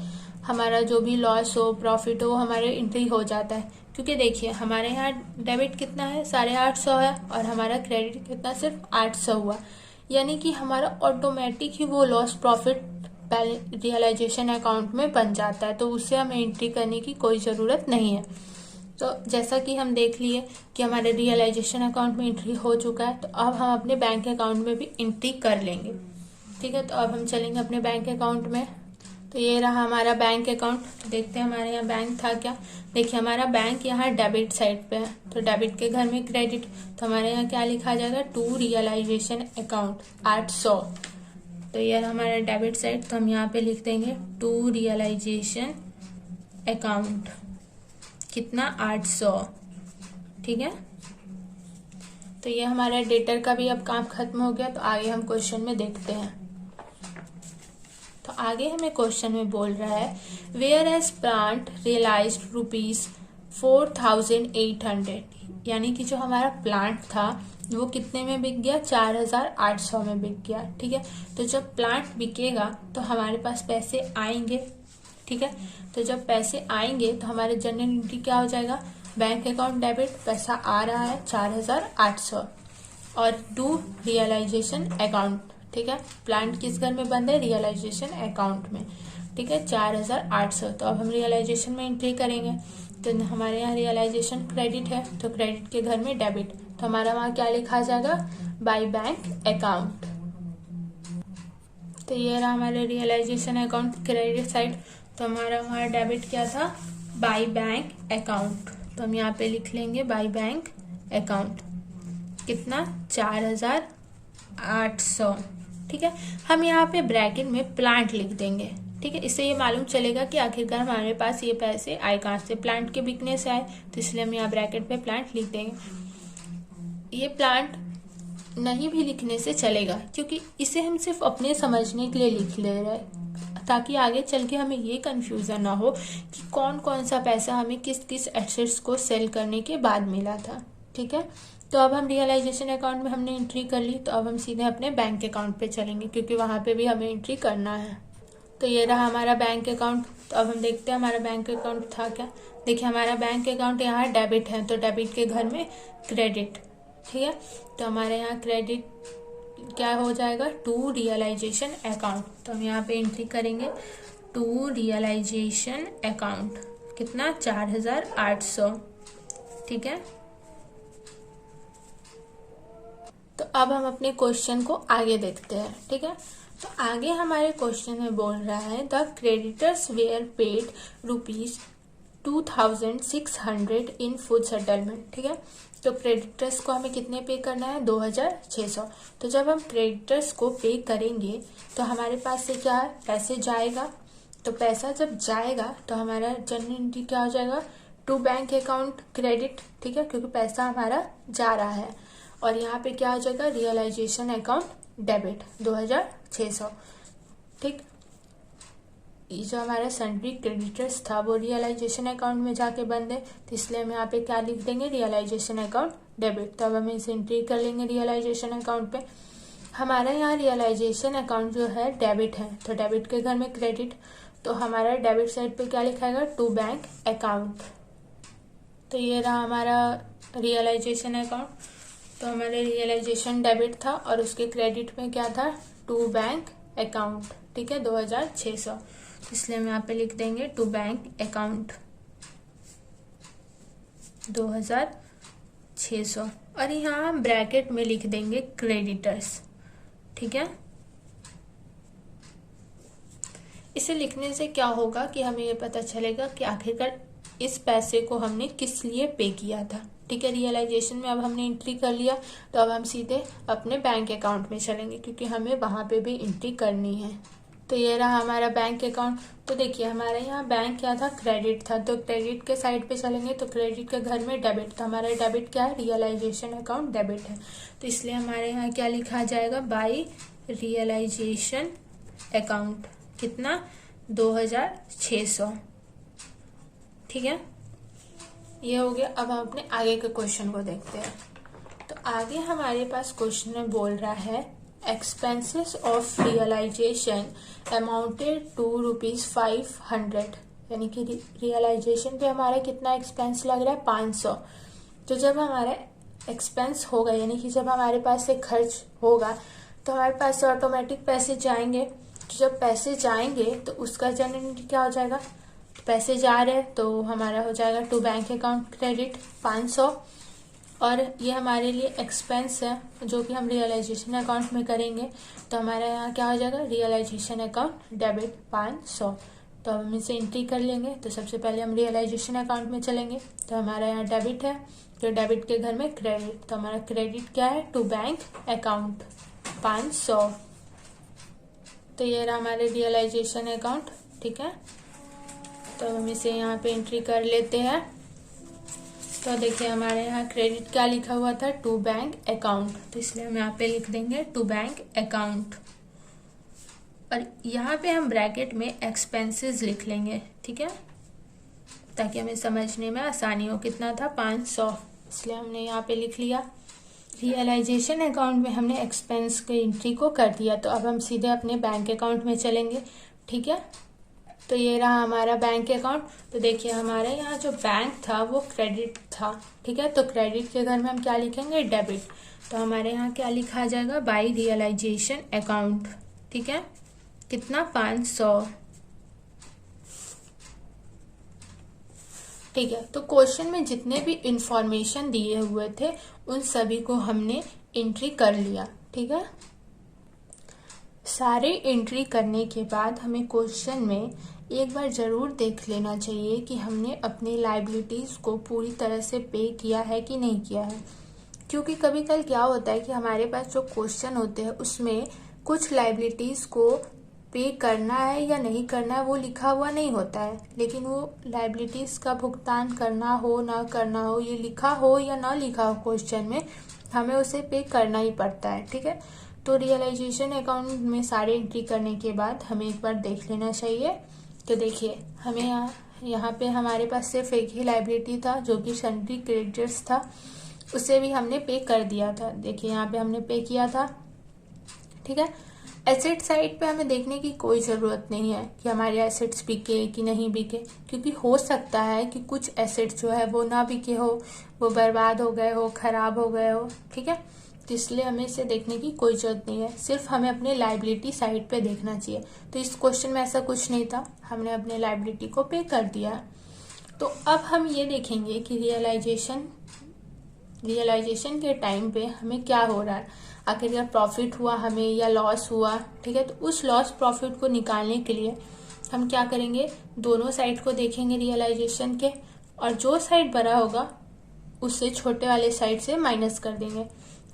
हमारा जो भी लॉस हो प्रॉफिट हो हमारे एंट्री हो जाता है। क्योंकि देखिए हमारे यहाँ डेबिट कितना है, 850 है और हमारा क्रेडिट कितना, सिर्फ 800 हुआ, यानी कि हमारा ऑटोमेटिक ही वो लॉस प्रॉफिट रियलाइजेशन अकाउंट में बन जाता है, तो उससे हमें एंट्री करने की कोई ज़रूरत नहीं है। तो जैसा कि हम देख लिए कि हमारे रियलाइजेशन अकाउंट में एंट्री हो चुका है, तो अब हम अपने बैंक अकाउंट में भी एंट्री कर लेंगे, ठीक है। तो अब हम चलेंगे अपने बैंक अकाउंट में। तो ये रहा हमारा बैंक अकाउंट। तो देखते हैं हमारे यहाँ बैंक था क्या। देखिए हमारा बैंक यहाँ डेबिट साइड पे है, तो डेबिट के घर में क्रेडिट, तो हमारे यहाँ क्या लिखा जाएगा, टू रियलाइजेशन अकाउंट 800। तो ये हमारा डेबिट साइड, तो हम यहाँ पे लिख देंगे टू रियलाइजेशन अकाउंट, कितना, 800, ठीक है। तो ये हमारा डेटर का भी अब काम खत्म हो गया। तो आगे हम क्वेश्चन में देखते हैं। तो आगे हमें क्वेश्चन में बोल रहा है, वेयर एज प्लांट रियलाइज्ड 4800, यानी कि जो हमारा प्लांट था वो कितने में बिक गया, 4800 में बिक गया। ठीक है, तो जब प्लांट बिकेगा तो हमारे पास पैसे आएंगे। ठीक है, तो जब पैसे आएंगे तो हमारे जनरल एंट्री क्या हो जाएगा, बैंक अकाउंट डेबिट, पैसा आ रहा है 4800, और टू रियलाइजेशन अकाउंट। ठीक है, प्लांट किस घर में बंद है, रियलाइजेशन अकाउंट में। ठीक है, 4800। तो अब हम रियलाइजेशन में एंट्री करेंगे, तो हमारे यहाँ रियलाइजेशन क्रेडिट है, तो क्रेडिट के घर में डेबिट, तो हमारा वहाँ क्या लिखा जाएगा, बाय बैंक अकाउंट। तो ये रहा हमारा रियलाइजेशन अकाउंट क्रेडिट साइड, तो हमारा वहाँ डेबिट क्या था, बाय बैंक अकाउंट, तो हम यहाँ पे लिख लेंगे बाय बैंक अकाउंट, कितना, 4800। ठीक है, हम यहाँ पे ब्रैकेट में प्लांट लिख देंगे। ठीक है, इससे ये मालूम चलेगा कि आखिरकार हमारे पास ये पैसे आए कहाँ से, प्लांट के बिकने से आए, तो इसलिए हम यहाँ ब्रैकेट में प्लांट लिख देंगे। ये प्लांट नहीं भी लिखने से चलेगा, क्योंकि इसे हम सिर्फ अपने समझने के लिए लिख ले रहे हैं, ताकि आगे चल के हमें ये कंफ्यूजन ना हो कि कौन कौन सा पैसा हमें किस किस एसेट्स को सेल करने के बाद मिला था। ठीक है, तो अब हम रियलाइजेशन अकाउंट में हमने एंट्री कर ली, तो अब हम सीधे अपने बैंक अकाउंट पे चलेंगे, क्योंकि वहाँ पे भी हमें एंट्री करना है। तो ये रहा हमारा बैंक अकाउंट। तो अब हम देखते हैं हमारा बैंक अकाउंट था क्या। देखिए हमारा बैंक अकाउंट यहाँ डेबिट है, तो डेबिट के घर में क्रेडिट। ठीक है, तो हमारे यहाँ क्रेडिट क्या हो जाएगा, टू रियलाइजेशन अकाउंट, तो हम यहाँ पे एंट्री करेंगे टू रियलाइजेशन अकाउंट, कितना, 4800। ठीक है, तो अब हम अपने क्वेश्चन को आगे देखते हैं। ठीक है, तो आगे हमारे क्वेश्चन में बोल रहा है the creditors were paid ₹2600 in food settlement. ठीक है, तो क्रेडिटर्स को हमें कितने पे करना है, 2600। तो जब हम क्रेडिटर्स को पे करेंगे तो हमारे पास से क्या है, पैसे जाएगा, तो पैसा जब जाएगा तो हमारा जनरल एंट्री क्या हो जाएगा, टू बैंक अकाउंट क्रेडिट। ठीक है, क्योंकि पैसा हमारा जा रहा है, और यहाँ पे क्या हो जाएगा, रियलाइजेशन अकाउंट डेबिट 2600। ठीक, ये जो हमारा सन्ड्री क्रेडिटर्स था वो रियलाइजेशन अकाउंट में जाके बंद है, तो इसलिए हम यहाँ पे क्या लिख देंगे, रियलाइजेशन अकाउंट डेबिट। तो अब हम इसे एंट्री कर लेंगे रियलाइजेशन अकाउंट पे। हमारा यहाँ रियलाइजेशन अकाउंट जो है डेबिट है, तो डेबिट के घर में क्रेडिट, तो हमारा डेबिट साइड पे क्या लिखाएगा, टू बैंक अकाउंट। तो ये रहा हमारा रियलाइजेशन अकाउंट। तो हमारे रियलाइजेशन डेबिट था और उसके क्रेडिट में क्या था, टू बैंक अकाउंट। ठीक है, 2600, इसलिए हम यहाँ पे लिख देंगे टू बैंक अकाउंट 2600, और यहाँ हम ब्रैकेट में लिख देंगे क्रेडिटर्स। ठीक है, इसे लिखने से क्या होगा कि हमें ये पता चलेगा कि आखिरकार इस पैसे को हमने किस लिए पे किया था। ठीक है, रियलाइजेशन में अब हमने एंट्री कर लिया, तो अब हम सीधे अपने बैंक अकाउंट में चलेंगे, क्योंकि हमें वहां पे भी एंट्री करनी है। तो ये रहा हमारा बैंक अकाउंट। तो देखिए हमारे यहाँ बैंक क्या था, क्रेडिट था, तो क्रेडिट के साइड पे चलेंगे, तो क्रेडिट के घर में डेबिट, तो हमारा डेबिट क्या है, रियलाइजेशन अकाउंट डेबिट है, तो इसलिए हमारे यहाँ क्या लिखा जाएगा, बाय रियलाइजेशन अकाउंट, कितना, 2600। ठीक है, ये हो गया। अब हम अपने आगे के क्वेश्चन को देखते हैं। तो आगे हमारे पास क्वेश्चन में बोल रहा है expenses of realisation amounted to ₹500, यानी कि रियलाइजेशन पे हमारा कितना एक्सपेंस लग रहा है, 500। तो जब हमारा एक्सपेंस होगा, यानी कि जब हमारे पास से खर्च होगा, तो हमारे पास से ऑटोमेटिक पैसे जाएंगे। तो जब पैसे जाएंगे तो उसका जनरल क्या हो जाएगा, पैसे जा रहे हैं तो हमारा हो जाएगा टू बैंक अकाउंट क्रेडिट 500, और ये हमारे लिए एक्सपेंस है जो कि हम रियलाइजेशन अकाउंट में करेंगे, तो हमारा यहाँ क्या हो जाएगा, रियलाइजेशन अकाउंट डेबिट 500। तो हम इसे एंट्री कर लेंगे। तो सबसे पहले हम रियलाइजेशन अकाउंट में चलेंगे, तो हमारा यहाँ डेबिट है, तो डेबिट के घर में क्रेडिट, तो हमारा क्रेडिट क्या है, टू बैंक अकाउंट 500। तो ये रहा हमारे रियलाइजेशन अकाउंट। ठीक है, तो हम इसे यहाँ पे एंट्री कर लेते हैं। तो देखिए हमारे यहाँ क्रेडिट क्या लिखा हुआ था, टू बैंक अकाउंट, तो इसलिए हम यहाँ पे लिख देंगे टू बैंक अकाउंट, और यहाँ पे हम ब्रैकेट में एक्सपेंसेस लिख लेंगे। ठीक है, ताकि हमें समझने में आसानी हो। कितना था? 500, इसलिए हमने यहाँ पे लिख लिया। रियलाइजेशन अकाउंट में हमने एक्सपेंस की एंट्री को कर दिया, तो अब हम सीधे अपने बैंक अकाउंट में चलेंगे। ठीक है, तो ये रहा हमारा बैंक अकाउंट। तो देखिए हमारे यहाँ जो बैंक था वो क्रेडिट था। ठीक है, तो क्रेडिट के घर में हम क्या लिखेंगे? डेबिट। तो हमारे यहाँ क्या लिखा जाएगा? By realisation account. ठीक है, कितना? 500। ठीक है, तो क्वेश्चन में जितने भी इंफॉर्मेशन दिए हुए थे उन सभी को हमने एंट्री कर लिया। ठीक है, सारे एंट्री करने के बाद हमें क्वेश्चन में एक बार जरूर देख लेना चाहिए कि हमने अपनी लायबिलिटीज को पूरी तरह से पे किया है कि नहीं किया है। क्योंकि कभी कल क्या होता है कि हमारे पास जो क्वेश्चन होते हैं उसमें कुछ लायबिलिटीज को पे करना है या नहीं करना है वो लिखा हुआ नहीं होता है, लेकिन वो लायबिलिटीज का भुगतान करना हो ना करना हो, ये लिखा हो या ना लिखा हो क्वेश्चन में, हमें उसे पे करना ही पड़ता है। ठीक है, तो रियलाइजेशन अकाउंट में सारे एंट्री करने के बाद हमें एक बार देख लेना चाहिए। तो देखिए हमें यहाँ पे हमारे पास सिर्फ एक ही लायबिलिटी था जो कि सन्ड्री क्रेडिटर्स था, उसे भी हमने पे कर दिया था। देखिए यहाँ पे हमने पे किया था। ठीक है, एसेट साइड पे हमें देखने की कोई ज़रूरत नहीं है कि हमारे एसेट्स बिके कि नहीं बिके, क्योंकि हो सकता है कि कुछ एसेट्स जो है वो ना बिके हो, वो बर्बाद हो गए हो, खराब हो गए हो। ठीक है, तो इसलिए हमें इसे देखने की कोई जरूरत नहीं है, सिर्फ हमें अपने लायबिलिटी साइड पे देखना चाहिए। तो इस क्वेश्चन में ऐसा कुछ नहीं था, हमने अपने लायबिलिटी को पे कर दिया। तो अब हम ये देखेंगे कि रियलाइजेशन के टाइम पे हमें क्या हो रहा है, आखिरकार प्रॉफिट हुआ हमें या लॉस हुआ। ठीक है, तो उस लॉस प्रॉफिट को निकालने के लिए हम क्या करेंगे? दोनों साइड को देखेंगे रियलाइजेशन के, और जो साइड बड़ा होगा उससे छोटे वाले साइड से माइनस कर देंगे।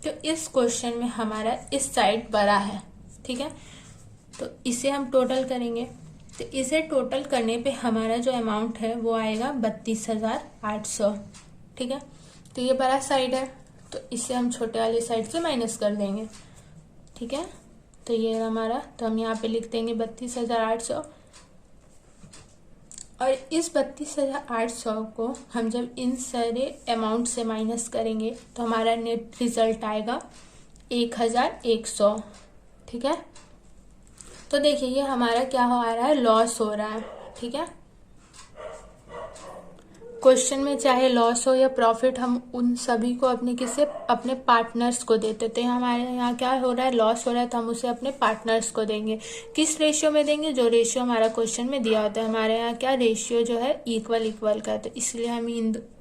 तो इस क्वेश्चन में हमारा इस साइड बड़ा है। ठीक है, तो इसे हम टोटल करेंगे। तो इसे टोटल करने पे हमारा जो अमाउंट है वो आएगा 32,800। ठीक है, तो ये बड़ा साइड है, तो इसे हम छोटे वाले साइड से माइनस कर देंगे। ठीक है, तो ये हमारा, तो हम यहाँ पे लिख देंगे 32,800, और इस 32,800 को हम जब इन सारे अमाउंट से माइनस करेंगे तो हमारा नेट रिजल्ट आएगा 1,100। ठीक है, तो देखिए ये हमारा क्या हो रहा है? लॉस हो रहा है। ठीक है, क्वेश्चन में चाहे लॉस हो या प्रॉफिट, हम उन सभी को अपने पार्टनर्स को देते थे। हमारे यहाँ क्या हो रहा है? लॉस हो रहा है, तो हम उसे अपने पार्टनर्स को देंगे। किस रेशियो में देंगे? जो रेशियो हमारा क्वेश्चन में दिया होता है। हमारे यहाँ क्या रेशियो जो है इक्वल का है, तो इसलिए हम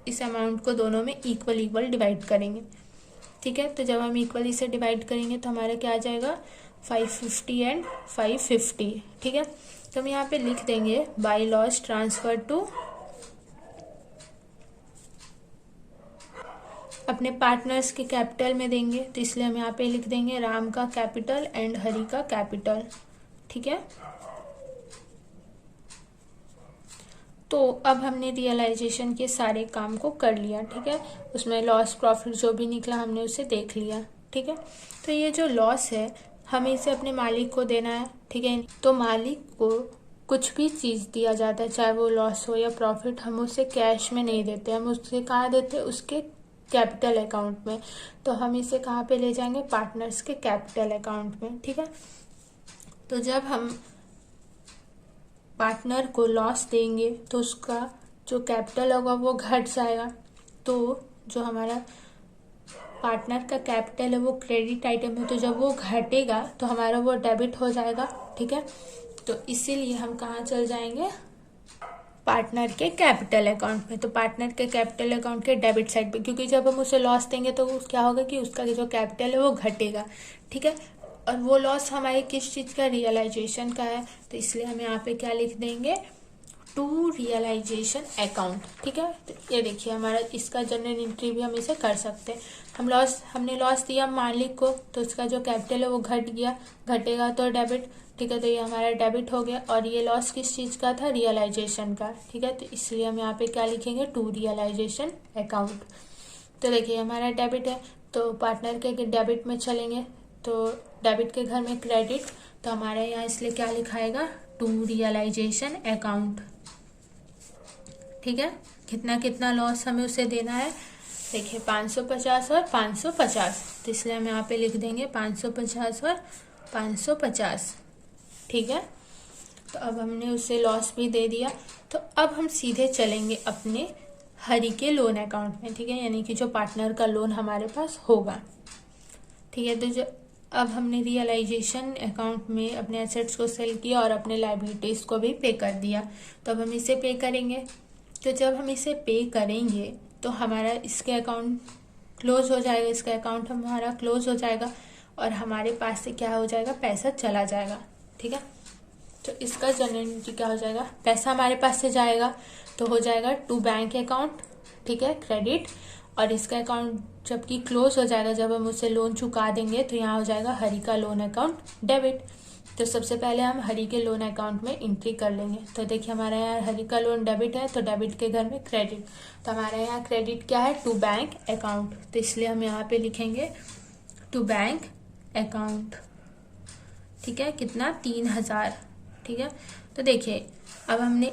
इस अमाउंट को दोनों में इक्वल डिवाइड करेंगे। ठीक है, तो जब हम इक्वली से डिवाइड करेंगे तो हमारा क्या आ जाएगा? 550 एंड 550। ठीक है, तो हम यहाँ पे लिख देंगे बाय लॉस ट्रांसफर टू अपने पार्टनर्स के कैपिटल में देंगे, तो इसलिए हम यहाँ पे लिख देंगे राम का कैपिटल एंड हरि का कैपिटल। ठीक है, तो अब हमने रियलाइजेशन के सारे काम को कर लिया। ठीक है, उसमें लॉस प्रॉफिट जो भी निकला हमने उसे देख लिया। ठीक है, तो ये जो लॉस है हमें इसे अपने मालिक को देना है। ठीक है, तो मालिक को कुछ भी चीज़ दिया जाता है, चाहे वो लॉस हो या प्रॉफिट, हम उसे कैश में नहीं देते, हम उसे कहाँ देते हैं? उसके कैपिटल अकाउंट में। तो हम इसे कहाँ पे ले जाएंगे? पार्टनर्स के कैपिटल अकाउंट में। ठीक है, तो जब हम पार्टनर को लॉस देंगे तो उसका जो कैपिटल होगा वो घट जाएगा। तो जो हमारा पार्टनर का कैपिटल है वो क्रेडिट आइटम है, तो जब वो घटेगा तो हमारा वो डेबिट हो जाएगा। ठीक है, तो इसीलिए हम कहाँ चल जाएंगे? पार्टनर के कैपिटल अकाउंट में। तो पार्टनर के कैपिटल अकाउंट के डेबिट साइड पे, क्योंकि जब हम उसे लॉस देंगे तो क्या होगा कि उसका जो कैपिटल है वो घटेगा। ठीक है, और वो लॉस हमारे किस चीज़ का? रियलाइजेशन का है, तो इसलिए हम यहाँ पे क्या लिख देंगे? To realisation account. ठीक है, तो ये देखिए हमारा इसका जनरल एंट्री भी हम इसे कर सकते हैं। हमने लॉस दिया मालिक को, तो उसका जो कैपिटल है वो घटेगा तो डेबिट। ठीक है, तो ये हमारा डेबिट हो गया, और ये लॉस किस चीज़ का था? रियलाइजेशन का। ठीक है, तो इसलिए हम यहाँ पे क्या लिखेंगे? To realisation account. तो देखिए हमारा डेबिट है, तो पार्टनर के डेबिट में चलेंगे, तो डेबिट के घर में क्रेडिट, तो हमारे यहाँ इसलिए क्या लिखाएगा? To realisation account. ठीक है, कितना कितना लॉस हमें उसे देना है, देखिए 550 और 550, तो इसलिए हम यहाँ पे लिख देंगे 550 और 550। ठीक है, तो अब हमने उसे लॉस भी दे दिया। तो अब हम सीधे चलेंगे अपने हरि के लोन अकाउंट में। ठीक है, यानी कि जो पार्टनर का लोन हमारे पास होगा। ठीक है, तो जो अब हमने रियलाइजेशन अकाउंट में अपने एसेट्स को सेल किया और अपने लायबिलिटीज को भी पे कर दिया। तो अब हम इसे पे करेंगे। तो जब हम इसे पे करेंगे तो हमारा इसके अकाउंट क्लोज हो जाएगा, इसका अकाउंट हमारा क्लोज हो जाएगा और हमारे पास से क्या हो जाएगा, पैसा चला जाएगा। ठीक है, तो इसका जनरल क्या हो जाएगा, पैसा हमारे पास से जाएगा तो हो जाएगा टू बैंक अकाउंट। ठीक है, क्रेडिट, और इसका अकाउंट जबकि क्लोज हो जाएगा, जब हम उसे लोन चुका देंगे तो यहाँ हो जाएगा हरि का लोन अकाउंट डेबिट। तो सबसे पहले हम हरि के लोन अकाउंट में एंट्री कर लेंगे। तो देखिए हमारे यहाँ हरि का लोन डेबिट है, तो डेबिट के घर में क्रेडिट, तो हमारे यहाँ क्रेडिट क्या है, टू बैंक अकाउंट, तो इसलिए हम यहाँ पे लिखेंगे टू बैंक अकाउंट। ठीक है, कितना, 3000। ठीक है, तो देखिए अब हमने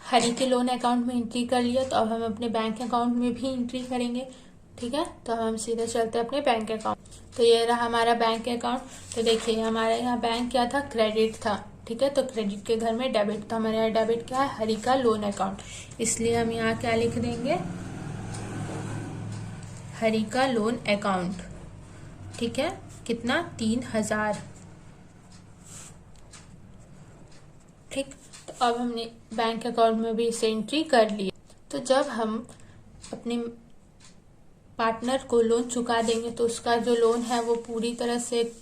हरि के लोन अकाउंट में एंट्री कर लिया, तो अब हम अपने बैंक अकाउंट में भी एंट्री करेंगे। ठीक है, तो हम सीधे चलते हैं अपने बैंक अकाउंट। तो ये रहा हमारा बैंक अकाउंट। तो देखिए हमारे यहाँ बैंक क्या था, क्रेडिट था। ठीक है, तो क्रेडिट के घर में डेबिट, तो हमारे यहाँ डेबिट क्या है, हरि का लोन अकाउंट, इसलिए हम यहाँ क्या लिख देंगे, हरि का लोन अकाउंट। ठीक है, कितना, 3000। ठीक, तो अब हमने बैंक अकाउंट में भी इसे एंट्री कर ली। तो जब हम अपने पार्टनर को लोन चुका देंगे तो उसका जो लोन है वो पूरी तरह से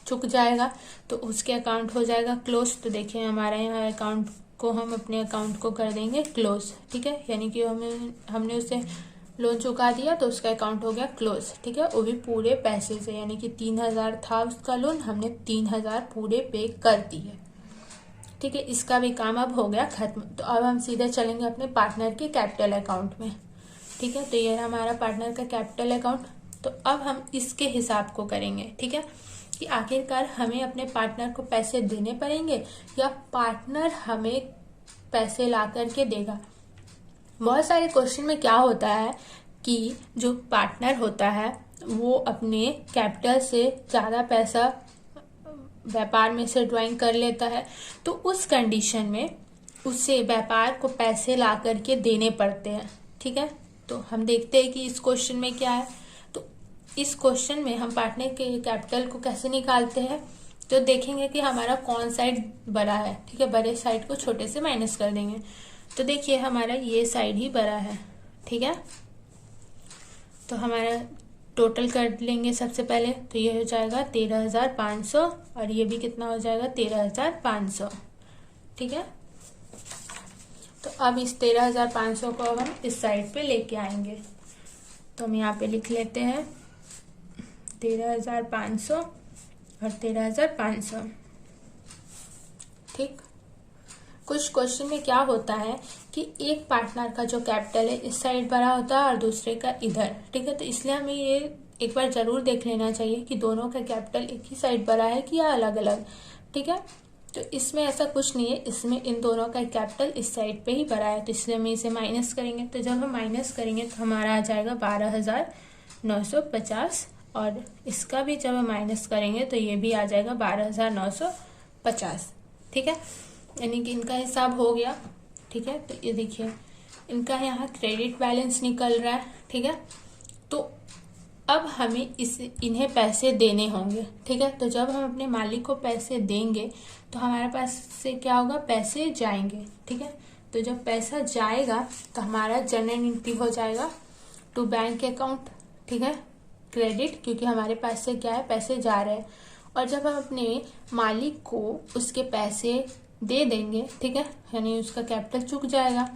चुक जाएगा, तो उसके अकाउंट हो जाएगा क्लोज। तो देखिए हमारे यहाँ अकाउंट को हम अपने अकाउंट को कर देंगे क्लोज। ठीक है, यानी कि हमने उसे लोन चुका दिया तो उसका अकाउंट हो गया क्लोज। ठीक है, वो भी पूरे पैसे से, यानी कि 3000 था उसका लोन, हमने 3000 पूरे पे कर दिए। ठीक है, इसका भी काम अब हो गया खत्म। तो अब हम सीधे चलेंगे अपने पार्टनर के कैपिटल अकाउंट में। ठीक है, तो ये हमारा पार्टनर का कैपिटल अकाउंट। तो अब हम इसके हिसाब को करेंगे। ठीक है, कि आखिरकार हमें अपने पार्टनर को पैसे देने पड़ेंगे या पार्टनर हमें पैसे ला करके देगा। बहुत सारे क्वेश्चन में क्या होता है कि जो पार्टनर होता है वो अपने कैपिटल से ज़्यादा पैसा व्यापार में से ड्राइंग कर लेता है, तो उस कंडीशन में उसे व्यापार को पैसे ला करके देने पड़ते हैं। ठीक है, तो हम देखते हैं कि इस क्वेश्चन में क्या है। तो इस क्वेश्चन में हम पार्टनर के कैपिटल को कैसे निकालते हैं, तो देखेंगे कि हमारा कौन साइड बड़ा है। ठीक है, बड़े साइड को छोटे से माइनस कर देंगे। तो देखिए हमारा ये साइड ही बड़ा है। ठीक है, तो हमारा टोटल कर लेंगे सबसे पहले, तो ये हो जाएगा 13500 और ये भी कितना हो जाएगा, 13500। ठीक है, तो अब इस 13500 को अब हम इस साइड पे लेके आएंगे। तो हम यहाँ पे लिख लेते हैं 13500 और 13500। ठीक, कुछ क्वेश्चन में क्या होता है कि एक पार्टनर का जो कैपिटल है इस साइड बड़ा होता है और दूसरे का इधर। ठीक है, तो इसलिए हमें ये एक बार जरूर देख लेना चाहिए कि दोनों का कैपिटल एक ही साइड बड़ा है कि या अलग अलग। ठीक है, तो इसमें ऐसा कुछ नहीं है, इसमें इन दोनों का कैपिटल इस साइड पे ही बड़ा है, तो इसलिए हम इसे माइनस करेंगे। तो जब हम माइनस करेंगे तो हमारा आ जाएगा 12950 और इसका भी जब हम माइनस करेंगे तो ये भी आ जाएगा 12950। ठीक है, यानी कि इनका हिसाब हो गया। ठीक है, तो ये देखिए इनका यहाँ क्रेडिट बैलेंस निकल रहा है। ठीक है, तो अब हमें इन्हें पैसे देने होंगे। ठीक है, तो जब हम अपने मालिक को पैसे देंगे तो हमारे पास से क्या होगा, पैसे जाएंगे। ठीक है, तो जब पैसा जाएगा तो हमारा जनरल एंट्री हो जाएगा टू बैंक अकाउंट। ठीक है, क्रेडिट, क्योंकि हमारे पास से क्या है, पैसे जा रहे हैं। और जब हम अपने मालिक को उसके पैसे दे देंगे, ठीक है, यानी उसका कैपिटल चुक जाएगा,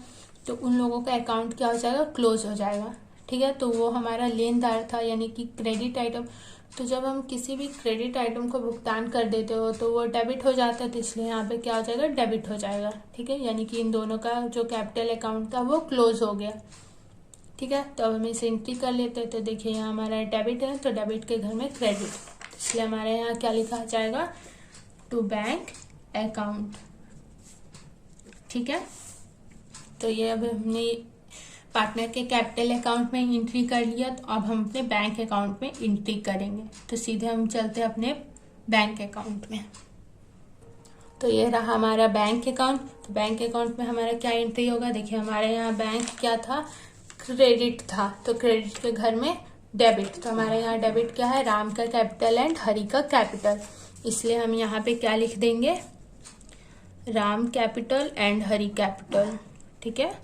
तो उन लोगों का अकाउंट क्या हो जाएगा, क्लोज हो जाएगा। ठीक है, तो वो हमारा लेनदार था, यानी कि क्रेडिट आइटम। तो जब हम किसी भी क्रेडिट आइटम को भुगतान कर देते हो तो वो डेबिट हो जाता है, तो इसलिए यहाँ पे क्या हो जाएगा, डेबिट हो जाएगा। ठीक है, यानी कि इन दोनों का जो कैपिटल अकाउंट था वो क्लोज हो गया। ठीक है, तो अब हम इसे एंट्री कर लेते हैं। तो देखिए यहाँ हमारा डेबिट है, तो डेबिट के घर में क्रेडिट, इसलिए हमारे यहाँ क्या लिखा जाएगा, टू बैंक अकाउंट। ठीक है, तो ये अब हमने पार्टनर के कैपिटल अकाउंट में एंट्री कर लिया, तो अब हम अपने बैंक अकाउंट में एंट्री करेंगे। तो सीधे हम चलते हैं अपने बैंक अकाउंट में। तो ये रहा हमारा बैंक अकाउंट। तो बैंक अकाउंट में हमारा क्या एंट्री होगा, देखिए हमारे यहाँ बैंक क्या था, क्रेडिट था, तो क्रेडिट के घर में डेबिट। तो हमारे यहाँ डेबिट क्या है, राम का कैपिटल एंड हरि का कैपिटल, इसलिए हम यहाँ पे क्या लिख देंगे, Ram capital and Hari capital. ठीक है,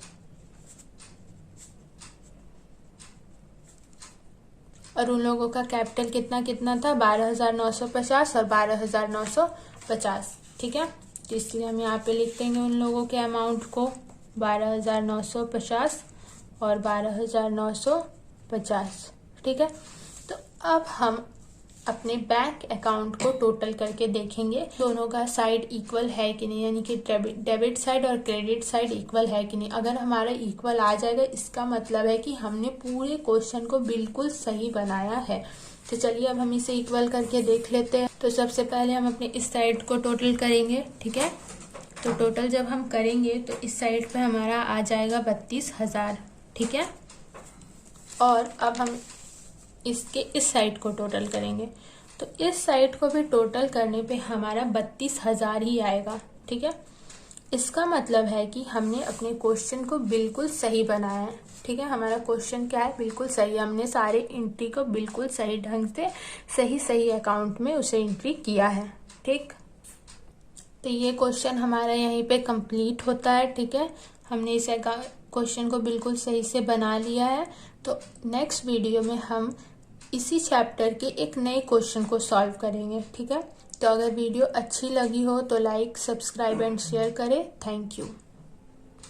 और उन लोगों का कैपिटल कितना कितना था, 12,950 और 12,950। ठीक है, तो इसलिए हम यहाँ पे लिख देंगे उन लोगों के अमाउंट को, 12,950 और 12,950। ठीक है, तो अब हम अपने बैंक अकाउंट को टोटल करके देखेंगे दोनों का साइड इक्वल है कि नहीं, यानी कि डेबिट साइड और क्रेडिट साइड इक्वल है कि नहीं। अगर हमारा इक्वल आ जाएगा, इसका मतलब है कि हमने पूरे क्वेश्चन को बिल्कुल सही बनाया है। तो चलिए अब हम इसे इक्वल करके देख लेते हैं। तो सबसे पहले हम अपने इस साइड को टोटल करेंगे। ठीक है, तो टोटल जब हम करेंगे तो इस साइड पे हमारा आ जाएगा 32,000। ठीक है, और अब हम इसके इस साइड को टोटल करेंगे, तो इस साइड को भी टोटल करने पे हमारा 32,000 ही आएगा। ठीक है, इसका मतलब है कि हमने अपने क्वेश्चन को बिल्कुल सही बनाया है। ठीक है, हमारा क्वेश्चन क्या है, बिल्कुल सही, हमने सारे एंट्री को बिल्कुल सही ढंग से सही अकाउंट में उसे एंट्री किया है। ठीक, तो ये क्वेश्चन हमारा यहीं पे कंप्लीट होता है। ठीक है, हमने इस क्वेश्चन को बिल्कुल सही से बना लिया है। तो नेक्स्ट वीडियो में हम इसी चैप्टर के एक नए क्वेश्चन को सॉल्व करेंगे। ठीक है, तो अगर वीडियो अच्छी लगी हो तो लाइक, सब्सक्राइब एंड शेयर करें। Thank you.